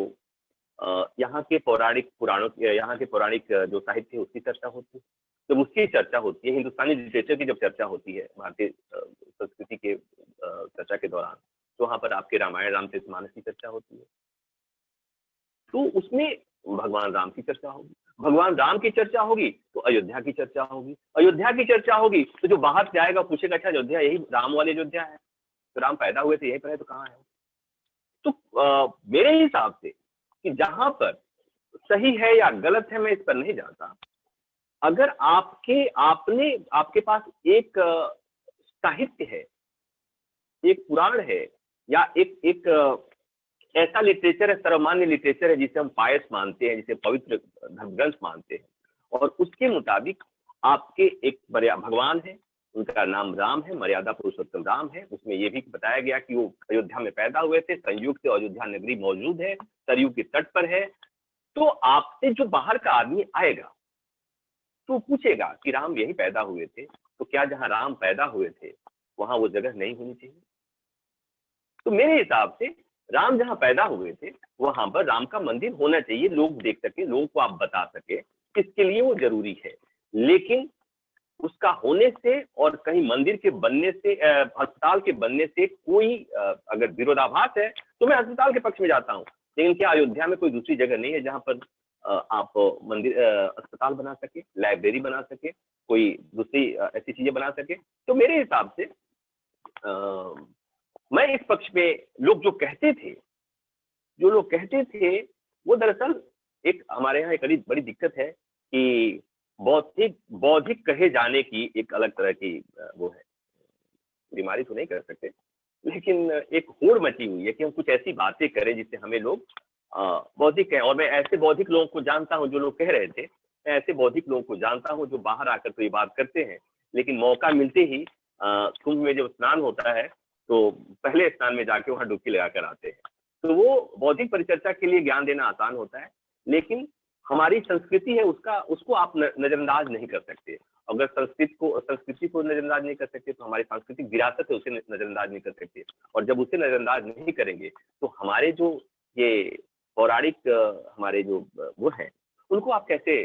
यहाँ के पौराणिक पुराणों यहाँ के पौराणिक जो साहित्य है उसकी चर्चा होती है। जब उसकी चर्चा होती है, हिंदुस्तानी लिटरेचर की जब चर्चा होती है भारतीय संस्कृति के चर्चा के दौरान, तो वहां पर आपके रामायण रामचरितमानस की चर्चा होती है, तो उसमें भगवान राम की चर्चा होगी। भगवान राम की चर्चा होगी तो अयोध्या की चर्चा होगी। अयोध्या की चर्चा होगी तो जो बाहर से आएगा पूछेगा, अच्छा अयोध्या यही राम वाली अयोध्या है, तो राम पैदा हुए थे यहीं पर है, तो कहाँ है? तो मेरे हिसाब से कि जहां पर सही है या गलत है मैं इस पर नहीं जानता, अगर आपके पास एक साहित्य है, एक पुराण है, या एक ऐसा लिटरेचर है, सर्वमान्य लिटरेचर है जिसे हम पायस मानते हैं, जिसे पवित्र धर्म ग्रंथ मानते हैं, और उसके मुताबिक आपके एक भगवान है, उनका नाम राम है, मर्यादा पुरुषोत्तम राम है, उसमें यह भी बताया गया कि वो अयोध्या में पैदा हुए थे, संयुक्त अयोध्या नगरी मौजूद है, सरयू के तट पर है। तो आपसे जो बाहर का आदमी आएगा तो पूछेगा कि राम यही पैदा हुए थे, तो क्या जहां राम पैदा हुए थे वहां वो जगह नहीं होनी चाहिए? तो मेरे हिसाब से राम जहां पैदा हुए थे वहां पर राम का मंदिर होना चाहिए, लोग देख सके, लोगों को आप बता सके, इसके लिए वो जरूरी है। लेकिन उसका होने से और कहीं मंदिर के बनने से, अस्पताल के बनने से कोई अगर विरोधाभास है तो मैं अस्पताल के पक्ष में जाता हूँ, लेकिन क्या अयोध्या में कोई दूसरी जगह नहीं है जहां पर आप मंदिर, अस्पताल बना सके, लाइब्रेरी बना सके, कोई दूसरी ऐसी चीजें बना सके? तो मेरे हिसाब से मैं इस पक्ष में, लोग जो कहते थे वो दरअसल एक हमारे यहाँ एक बड़ी दिक्कत है कि बौद्धिक कहे जाने की एक अलग तरह की वो है, बीमारी तो नहीं कर सकते, लेकिन एक होड़ मची हुई है कि हम कुछ ऐसी बातें करें जिससे हमें लोग बौद्धिक कहें। और मैं ऐसे बौद्धिक लोगों को जानता हूं, जो लोग कह रहे थे, मैं ऐसे बौद्धिक लोगों को जानता हूं जो बाहर आकर तो ये बात करते हैं, लेकिन मौका मिलते ही कुंभ में जब स्नान होता है तो पहले स्नान में जाके वहां डुबकी लगा कर आते हैं। तो वो बौद्धिक परिचर्चा के लिए ज्ञान देना आसान होता है, लेकिन हमारी संस्कृति है उसको आप नजरअंदाज नहीं कर सकते। अगर संस्कृति को नजरअंदाज नहीं कर सकते तो हमारी सांस्कृतिक विरासत है उसे नजरअंदाज नहीं कर सकते, और जब उसे नजरअंदाज नहीं करेंगे तो हमारे जो ये पौराणिक हमारे जो वो है उनको आप कैसे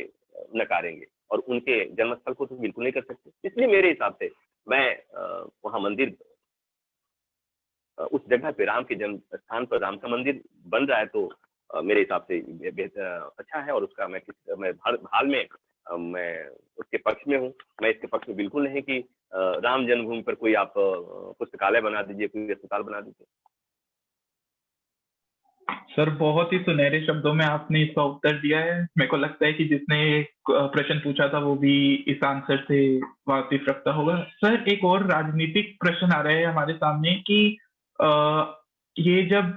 नकारेंगे, और उनके जन्मस्थल को तो बिल्कुल नहीं कर सकते। इसलिए मेरे हिसाब से मैं वहां मंदिर, उस जगह पे राम के जन्म स्थान पर राम का मंदिर बन रहा है तो मेरे हिसाब से बेहतर अच्छा है, और उसका मैं हाल में मैं उसके पक्ष में हूँ। मैं इसके पक्ष में बिल्कुल नहीं कि राम जन्मभूमि पर कोई आप पुस्तकालय बना दीजिए, कोई अस्पताल बना दीजिए। सर बहुत ही सुनहरे शब्दों में आपने इसका उत्तर दिया है। मेरे को लगता है कि जिसने प्रश्न पूछा था वो भी इस आंसर से वाकिफ रखता होगा। सर एक और राजनीतिक प्रश्न आ रहा है हमारे सामने कि ये जब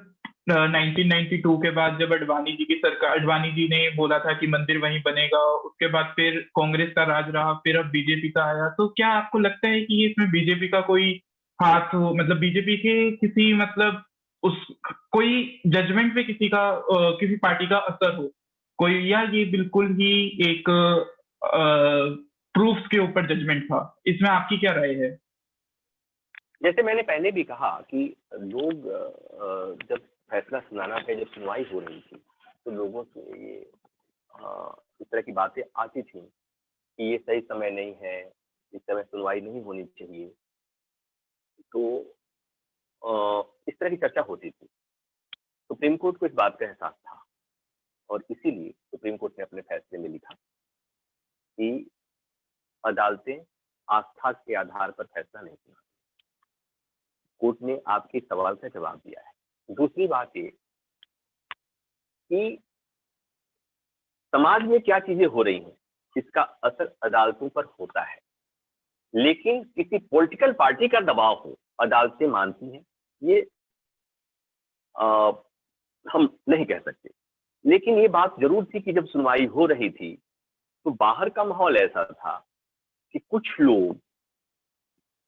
1992 के बाद जब अडवाणी जी की सरकार, अडवाणी जी ने बोला था कि मंदिर वहीं बनेगा, उसके बाद फिर कांग्रेस का राज रहा, फिर अब बीजेपी का आया, तो क्या आपको लगता है कि इसमें बीजेपी का कोई हाथ हो, मतलब बीजेपी के किसी मतलब उस कोई जजमेंट पे किसी पार्टी का असर हो कोई, या ये बिल्कुल ही एक प्रूफ्स के ऊपर जजमेंट था? इसमें आपकी क्या राय है? जैसे मैंने पहले भी कहा कि लोग जब फैसला सुनाना था, जब सुनवाई हो रही थी, तो लोगों से ये इस तरह की बातें आती थी कि ये सही समय नहीं है, इस समय सुनवाई नहीं होनी चाहिए, तो इस तरह की चर्चा होती थी। सुप्रीम कोर्ट को इस बात का एहसास था, और इसीलिए सुप्रीम कोर्ट ने अपने फैसले में लिखा कि अदालतें आस्था के आधार पर फैसला नहीं सुनाती। कोर्ट ने आपके सवाल का जवाब दिया है। दूसरी बात ये कि समाज में क्या चीजें हो रही हैं इसका असर अदालतों पर होता है, लेकिन किसी पॉलिटिकल पार्टी का दबाव हो अदालतें मानती हैं, ये हम नहीं कह सकते। लेकिन ये बात जरूर थी कि जब सुनवाई हो रही थी तो बाहर का माहौल ऐसा था कि कुछ लोग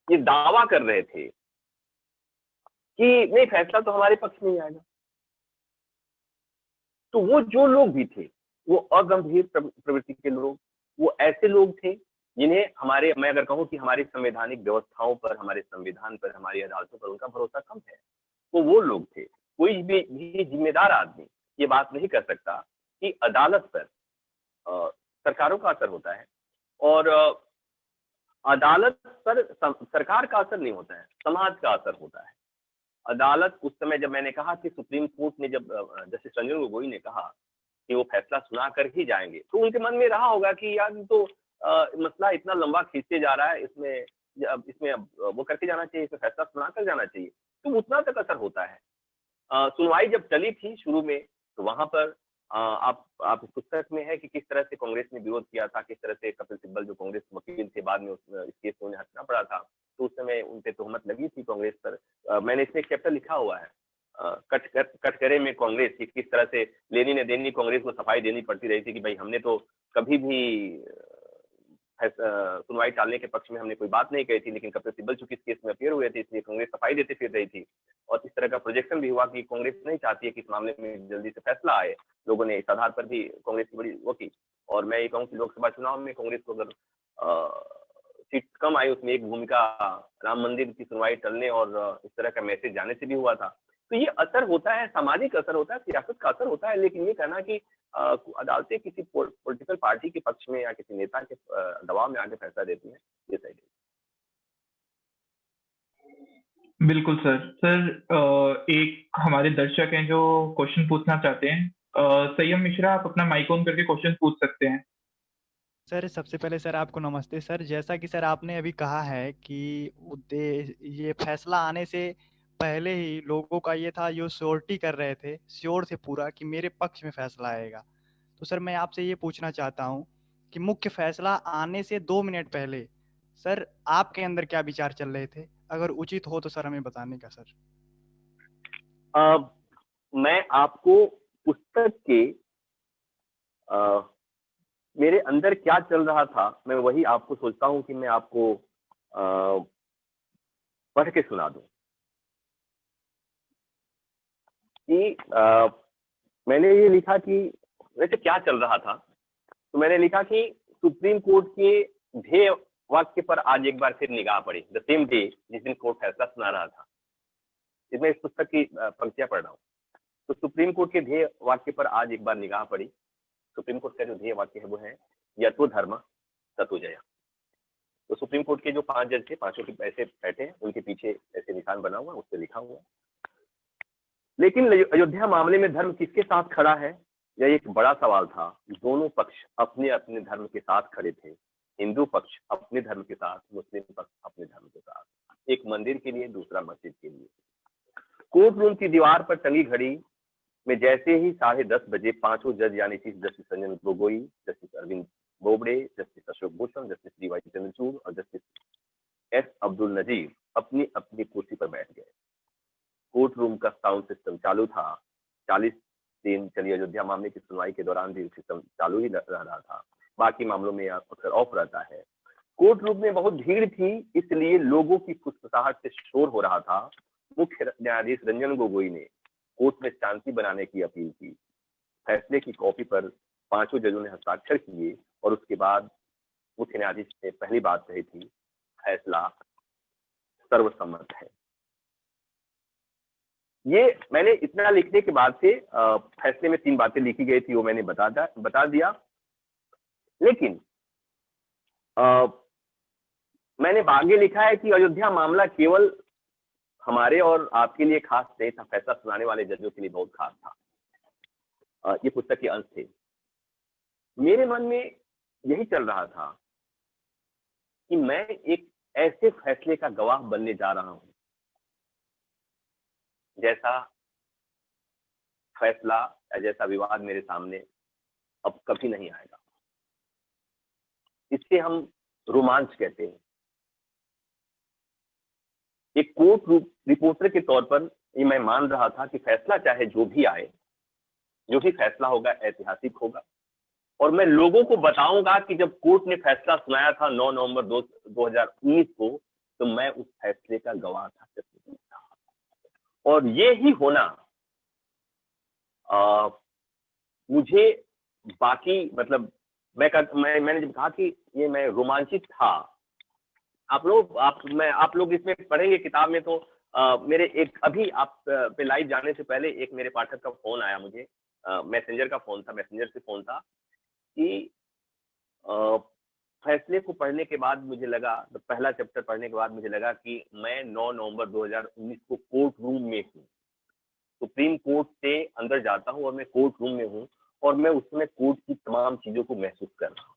ये दावा कर रहे थे कि नहीं, फैसला तो हमारे पक्ष में ही आएगा। तो वो जो लोग भी थे, वो अगंभीर प्रवृत्ति के लोग, वो ऐसे लोग थे जिन्हें हमारे, मैं अगर कहूँ कि हमारी संवैधानिक व्यवस्थाओं पर, हमारे संविधान पर, हमारी अदालतों पर उनका भरोसा कम है, वो लोग थे। कोई भी जिम्मेदार आदमी ये बात नहीं कर सकता कि अदालत पर सरकारों का असर होता है और अदालत पर सरकार का असर नहीं होता है, समाज का असर होता है। अदालत उस समय, जब मैंने कहा कि सुप्रीम कोर्ट ने, जब जस्टिस रंजन गोगोई ने कहा कि वो फैसला सुना कर ही जाएंगे, तो उनके मन में रहा होगा कि यार तो मसला इतना लंबा खींचते जा रहा है, इसमें वो करके जाना चाहिए, इसमें फैसला सुना कर जाना चाहिए, तो उतना तक असर होता है। सुनवाई जब चली थी शुरू में, तो वहां पर आप इस पुस्तक में है कि किस तरह से कांग्रेस ने विरोध किया था, किस तरह से कपिल सिब्बल जो कांग्रेस वकील थे, बाद में इस केस में उन्हें हटना पड़ा था, तो उस समय उन पे तोहमत लगी थी कांग्रेस पर। मैंने इसमें एक चैप्टर लिखा हुआ है, कटघरे में कांग्रेस, कि किस तरह से लेनी ने देनी कांग्रेस को सफाई देनी पड़ती रही थी कि भाई हमने तो कभी भी सुनवाई टालने के पक्ष में हमने कोई बात नहीं कही थी, लेकिन कपिल सिब्बल चूंकि इस केस में अपियर हुए थे, इसलिए कांग्रेस सफाई देते फिर रही थी। और इस तरह का प्रोजेक्शन भी हुआ कि कांग्रेस नहीं चाहती है कि इस मामले में जल्दी से फैसला आए। लोगों ने इस आधार पर भी कांग्रेस की बड़ी वो की। और मैं ये कहूँ कि लोकसभा चुनाव में कांग्रेस को अगर सीट कम आई, उसमें एक भूमिका राम मंदिर की सुनवाई टलने और इस तरह का मैसेज जाने से भी हुआ था। तो ये असर होता है, सामाजिक असर होता है, सियासत का असर होता है। लेकिन ये कहना कि अदालतें किसी पॉलिटिकल पार्टी के पक्ष में या किसी नेता के दबाव में आके फैसला देती है, ये सही नहीं। बिल्कुल सर एक हमारे दर्शक हैं जो क्वेश्चन पूछना चाहते हैं। संयम मिश्रा, आप अपना माइक ऑन करके क्वेश्चन पूछ सकते हैं। सर सबसे पहले सर आपको नमस्ते सर। जैसा कि सर आपने अभी कहा है कि ये फैसला आने से पहले ही लोगों का ये था, जो श्योरिटी कर रहे थे श्योर से पूरा कि मेरे पक्ष में फैसला आएगा। तो सर मैं आपसे ये पूछना चाहता हूँ कि मुख्य फैसला आने से 2 मिनट पहले सर आपके अंदर क्या विचार चल रहे थे? अगर उचित हो तो सर हमें बताने का सर। मैं आपको पुस्तक के मेरे अंदर क्या चल रहा था, मैं वही आपको सोचता हूँ कि मैं आपको पढ़ के सुना दूं। कि मैंने ये लिखा कि वैसे क्या चल रहा था, तो मैंने लिखा कि सुप्रीम कोर्ट के ध्येय वाक्य पर आज एक बार फिर निगाह पड़ी। द सेम डे, जिस दिन कोर्ट फैसला सुना रहा था। इसमें इस पुस्तक की पंक्तियां पढ़ रहा हूँ। तो सुप्रीम कोर्ट के ध्येय वाक्य पर आज एक बार निगाह पड़ी। सुप्रीम कोर्ट का जो ध्येय वाक्य है वो है यतो धर्म ततो जया। तो सुप्रीम कोर्ट के जो 5 जज थे, पांचों के ऐसे बैठे हैं, उनके पीछे ऐसे निशान बना हुआ, उस पर लिखा हुआ। लेकिन अयोध्या मामले में धर्म किसके साथ खड़ा है, यह एक बड़ा सवाल था। दोनों पक्ष अपने अपने धर्म के साथ खड़े थे। हिंदू पक्ष अपने धर्म के साथ, मुस्लिम पक्ष अपने धर्म के साथ। एक मंदिर के लिए, दूसरा मस्जिद के लिए। कोर्ट रूम की दीवार पर टंगी घड़ी में जैसे ही 10:30 बजे पांचों जज यानी chief justice Ranjan Gogoi, justice Arvind Bobde, justice Ashok Bhushan, justice DY Chandrachud और जस्टिस S अब्दुल नजीर अपनी अपनी कुर्सी पर बैठ गए। कोर्ट रूम का साउंड सिस्टम चालू था। 40 दिन चली अयोध्या मामले की सुनवाई के दौरान भी सिस्टम चालू ही रह रहा था। बाकी मामलों में अक्सर ऑफ रहता है। कोर्ट रूम में बहुत भीड़ थी, इसलिए लोगों की फुसफुसाहट से शोर हो रहा था। मुख्य न्यायाधीश रंजन गोगोई ने कोर्ट में शांति बनाने की अपील की। फैसले की कॉपी पर पांचों जजों ने हस्ताक्षर किए और उसके बाद मुख्य न्यायाधीश ने पहली बात कही थी, फैसला सर्वसम्मत है। ये मैंने इतना लिखने के बाद से फैसले में 3 बातें लिखी गई थी, वो मैंने बता दिया। लेकिन मैंने आगे लिखा है कि अयोध्या मामला केवल हमारे और आपके लिए खास नहीं था, फैसला सुनाने वाले जजों के लिए बहुत खास था। ये पुस्तक के अंश थे। मेरे मन में यही चल रहा था कि मैं एक ऐसे फैसले का गवाह बनने जा रहा हूं जैसा फैसला या जैसा विवाद मेरे सामने अब कभी नहीं आएगा। इससे हम रोमांच कहते हैं। एक कोर्ट रिपोर्टर के तौर पर ये मैं मान रहा था कि फैसला चाहे जो भी आए, जो भी फैसला होगा ऐतिहासिक होगा। और मैं लोगों को बताऊंगा कि जब कोर्ट ने फैसला सुनाया था 9 नवंबर 2019 को, तो मैं उस फैसले का गवाह था। और ये ही होना मुझे बाकी मतलब मैंने जब कहा कि ये मैं रोमांचित था, आप लोग इसमें पढ़ेंगे किताब में तो मेरे एक अभी आप पे लाइव जाने से पहले एक मेरे पाठक का फोन आया मुझे, मैसेंजर से फोन था कि फैसले को पढ़ने के बाद मुझे लगा, पहला चैप्टर पढ़ने के बाद मुझे लगा कि मैं 9 नवंबर 2019 को कोर्ट रूम में हूँ, सुप्रीम कोर्ट से अंदर जाता हूँ और मैं कोर्ट रूम में हूँ और मैं उसमें कोर्ट की तमाम चीजों को महसूस कर रहा हूँ।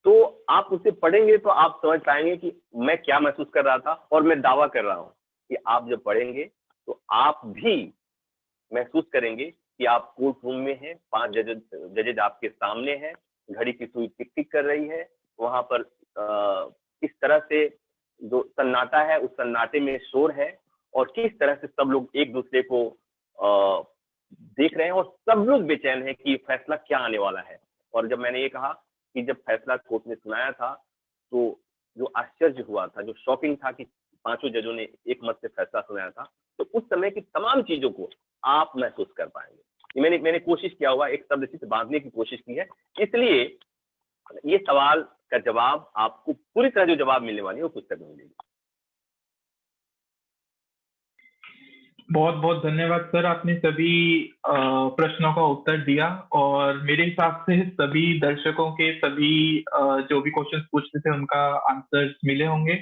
तो आप उसे पढ़ेंगे तो आप समझ पाएंगे कि मैं क्या महसूस कर रहा था, और मैं दावा कर रहा हूँ कि आप जब पढ़ेंगे तो आप भी महसूस करेंगे कि आप कोर्ट रूम में हैं, 5 जजेज आपके सामने हैं, घड़ी की सुई टिक टिक कर रही है, वहां पर किस तरह से जो सन्नाटा है उस सन्नाटे में शोर है, और किस तरह से सब लोग एक दूसरे को देख रहे हैं और सब लोग बेचैन हैं कि फैसला क्या आने वाला है। और जब मैंने ये कहा कि जब फैसला कोर्ट ने सुनाया था तो जो आश्चर्य हुआ था, जो शॉकिंग था कि 5 जजों ने एक मत से फैसला सुनाया था, तो उस समय की तमाम चीजों को आप महसूस कर पाएंगे। मैंने कोशिश किया हुआ, एक शब्द से बांधने की कोशिश की है, इसलिए ये सवाल का जवाब आपको पूरी तरह जो जवाब मिलने वाली है वो पुस्तक में मिलेगी। बहुत बहुत धन्यवाद सर, आपने सभी प्रश्नों का उत्तर दिया और मेरे हिसाब से सभी दर्शकों के सभी जो भी क्वेश्चंस पूछते थे उनका आंसर मिले होंगे।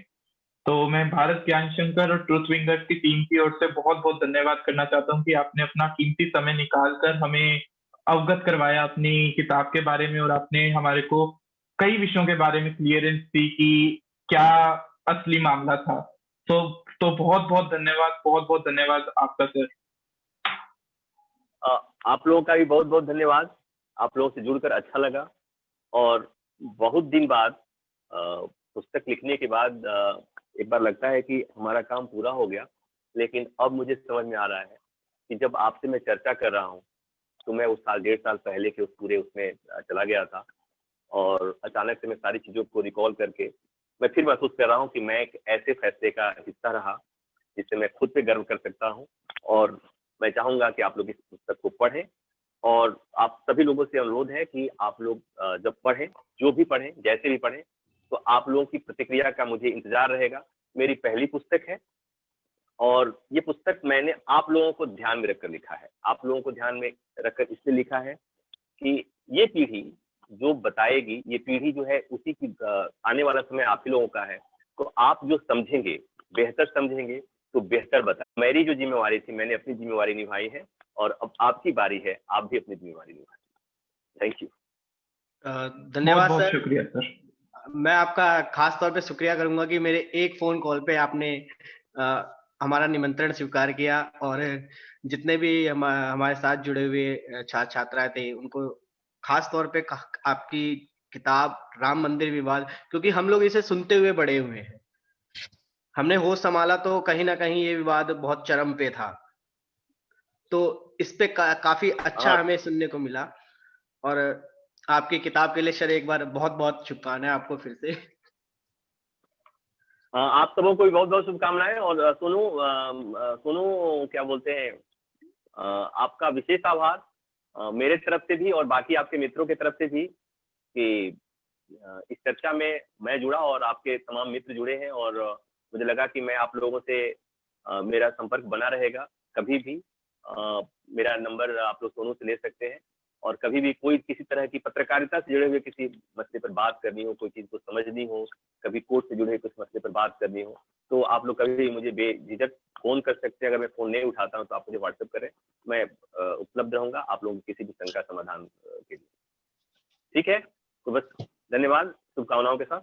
तो मैं भारत ज्ञान शंकर और ट्रुथ विंगर्स की टीम की ओर से बहुत बहुत धन्यवाद करना चाहता हूँ कि आपने अपना कीमती समय निकाल कर हमें अवगत करवाया अपनी किताब के बारे में, और आपने हमारे को कई विषयों के बारे में क्लियरेंस दी कि क्या असली मामला था। तो बहुत बहुत धन्यवाद आपका सर। आप लोगों का भी बहुत बहुत धन्यवाद। आप लोगों से जुड़कर अच्छा लगा, और बहुत दिन बाद पुस्तक लिखने के बाद एक बार लगता है कि हमारा काम पूरा हो गया। लेकिन अब मुझे समझ में आ रहा है कि जब आपसे मैं चर्चा कर रहा हूँ तो मैं उस साल 1.5 साल पहले के उस पूरे उसमें चला गया था, और अचानक से मैं सारी चीजों को रिकॉल करके मैं फिर महसूस कर रहा हूँ कि मैं एक ऐसे फैसले का हिस्सा रहा जिससे मैं खुद पे गर्व कर सकता हूँ। और मैं चाहूंगा कि आप लोग इस पुस्तक को पढ़ें, और आप सभी लोगों से अनुरोध है कि आप लोग जब पढ़ें, जो भी पढ़ें, जैसे भी पढ़ें, तो आप लोगों की प्रतिक्रिया का मुझे इंतजार रहेगा। मेरी पहली पुस्तक है, और ये पुस्तक मैंने आप लोगों को ध्यान में रखकर लिखा है। आप लोगों को ध्यान में रखकर इसलिए लिखा है कि ये पीढ़ी जो बताएगी, ये पीढ़ी जो है उसी की आने वाला समय आप ही लोगों का है। तो आप जो समझेंगे, बेहतर समझेंगे तो बेहतर बताए। मेरी जो जिम्मेवारी थी मैंने अपनी जिम्मेवारी निभाई है, और अब आपकी बारी है, आप भी अपनी जिम्मेवारी निभाएं। Thank you. धन्यवाद बहुत सर। शुक्रिया सर। मैं आपका खास तौर पे शुक्रिया करूंगा कि मेरे एक फोन कॉल पे आपने हमारा निमंत्रण स्वीकार किया, और जितने भी हमारे साथ जुड़े हुए छात्र छात्राएं थे उनको खास तौर पे आपकी किताब राम मंदिर विवाद, क्योंकि हम लोग इसे सुनते हुए बड़े हुए हैं, हमने होश संभाला तो कहीं ना कहीं ये विवाद बहुत चरम पे था, तो इस पे काफी अच्छा हमें सुनने को मिला। और आपकी किताब के लिए सर एक बार बहुत बहुत शुभकामनाएं आपको फिर से। आप सबों को भी बहुत बहुत शुभकामनाएं। और सोनू क्या बोलते हैं, आपका विशेष आभार मेरे तरफ से भी और बाकी आपके मित्रों की तरफ से भी कि इस चर्चा में मैं जुड़ा और आपके तमाम मित्र जुड़े हैं, और मुझे लगा कि मैं आप लोगों से मेरा संपर्क बना रहेगा। कभी भी मेरा नंबर आप लोग सोनू से ले सकते हैं, और कभी भी कोई किसी तरह की पत्रकारिता से जुड़े हुए किसी मसले पर बात करनी हो, कोई चीज को समझनी हो, कभी कोर्ट से जुड़े कुछ मसले पर बात करनी हो, तो आप लोग कभी भी मुझे बेझिझक फोन कर सकते हैं। अगर मैं फोन नहीं उठाता हूं तो आप मुझे व्हाट्सएप करें, मैं उपलब्ध रहूंगा आप लोगों की किसी भी शंका समाधान के लिए। ठीक है, तो बस धन्यवाद, शुभकामनाओं के साथ।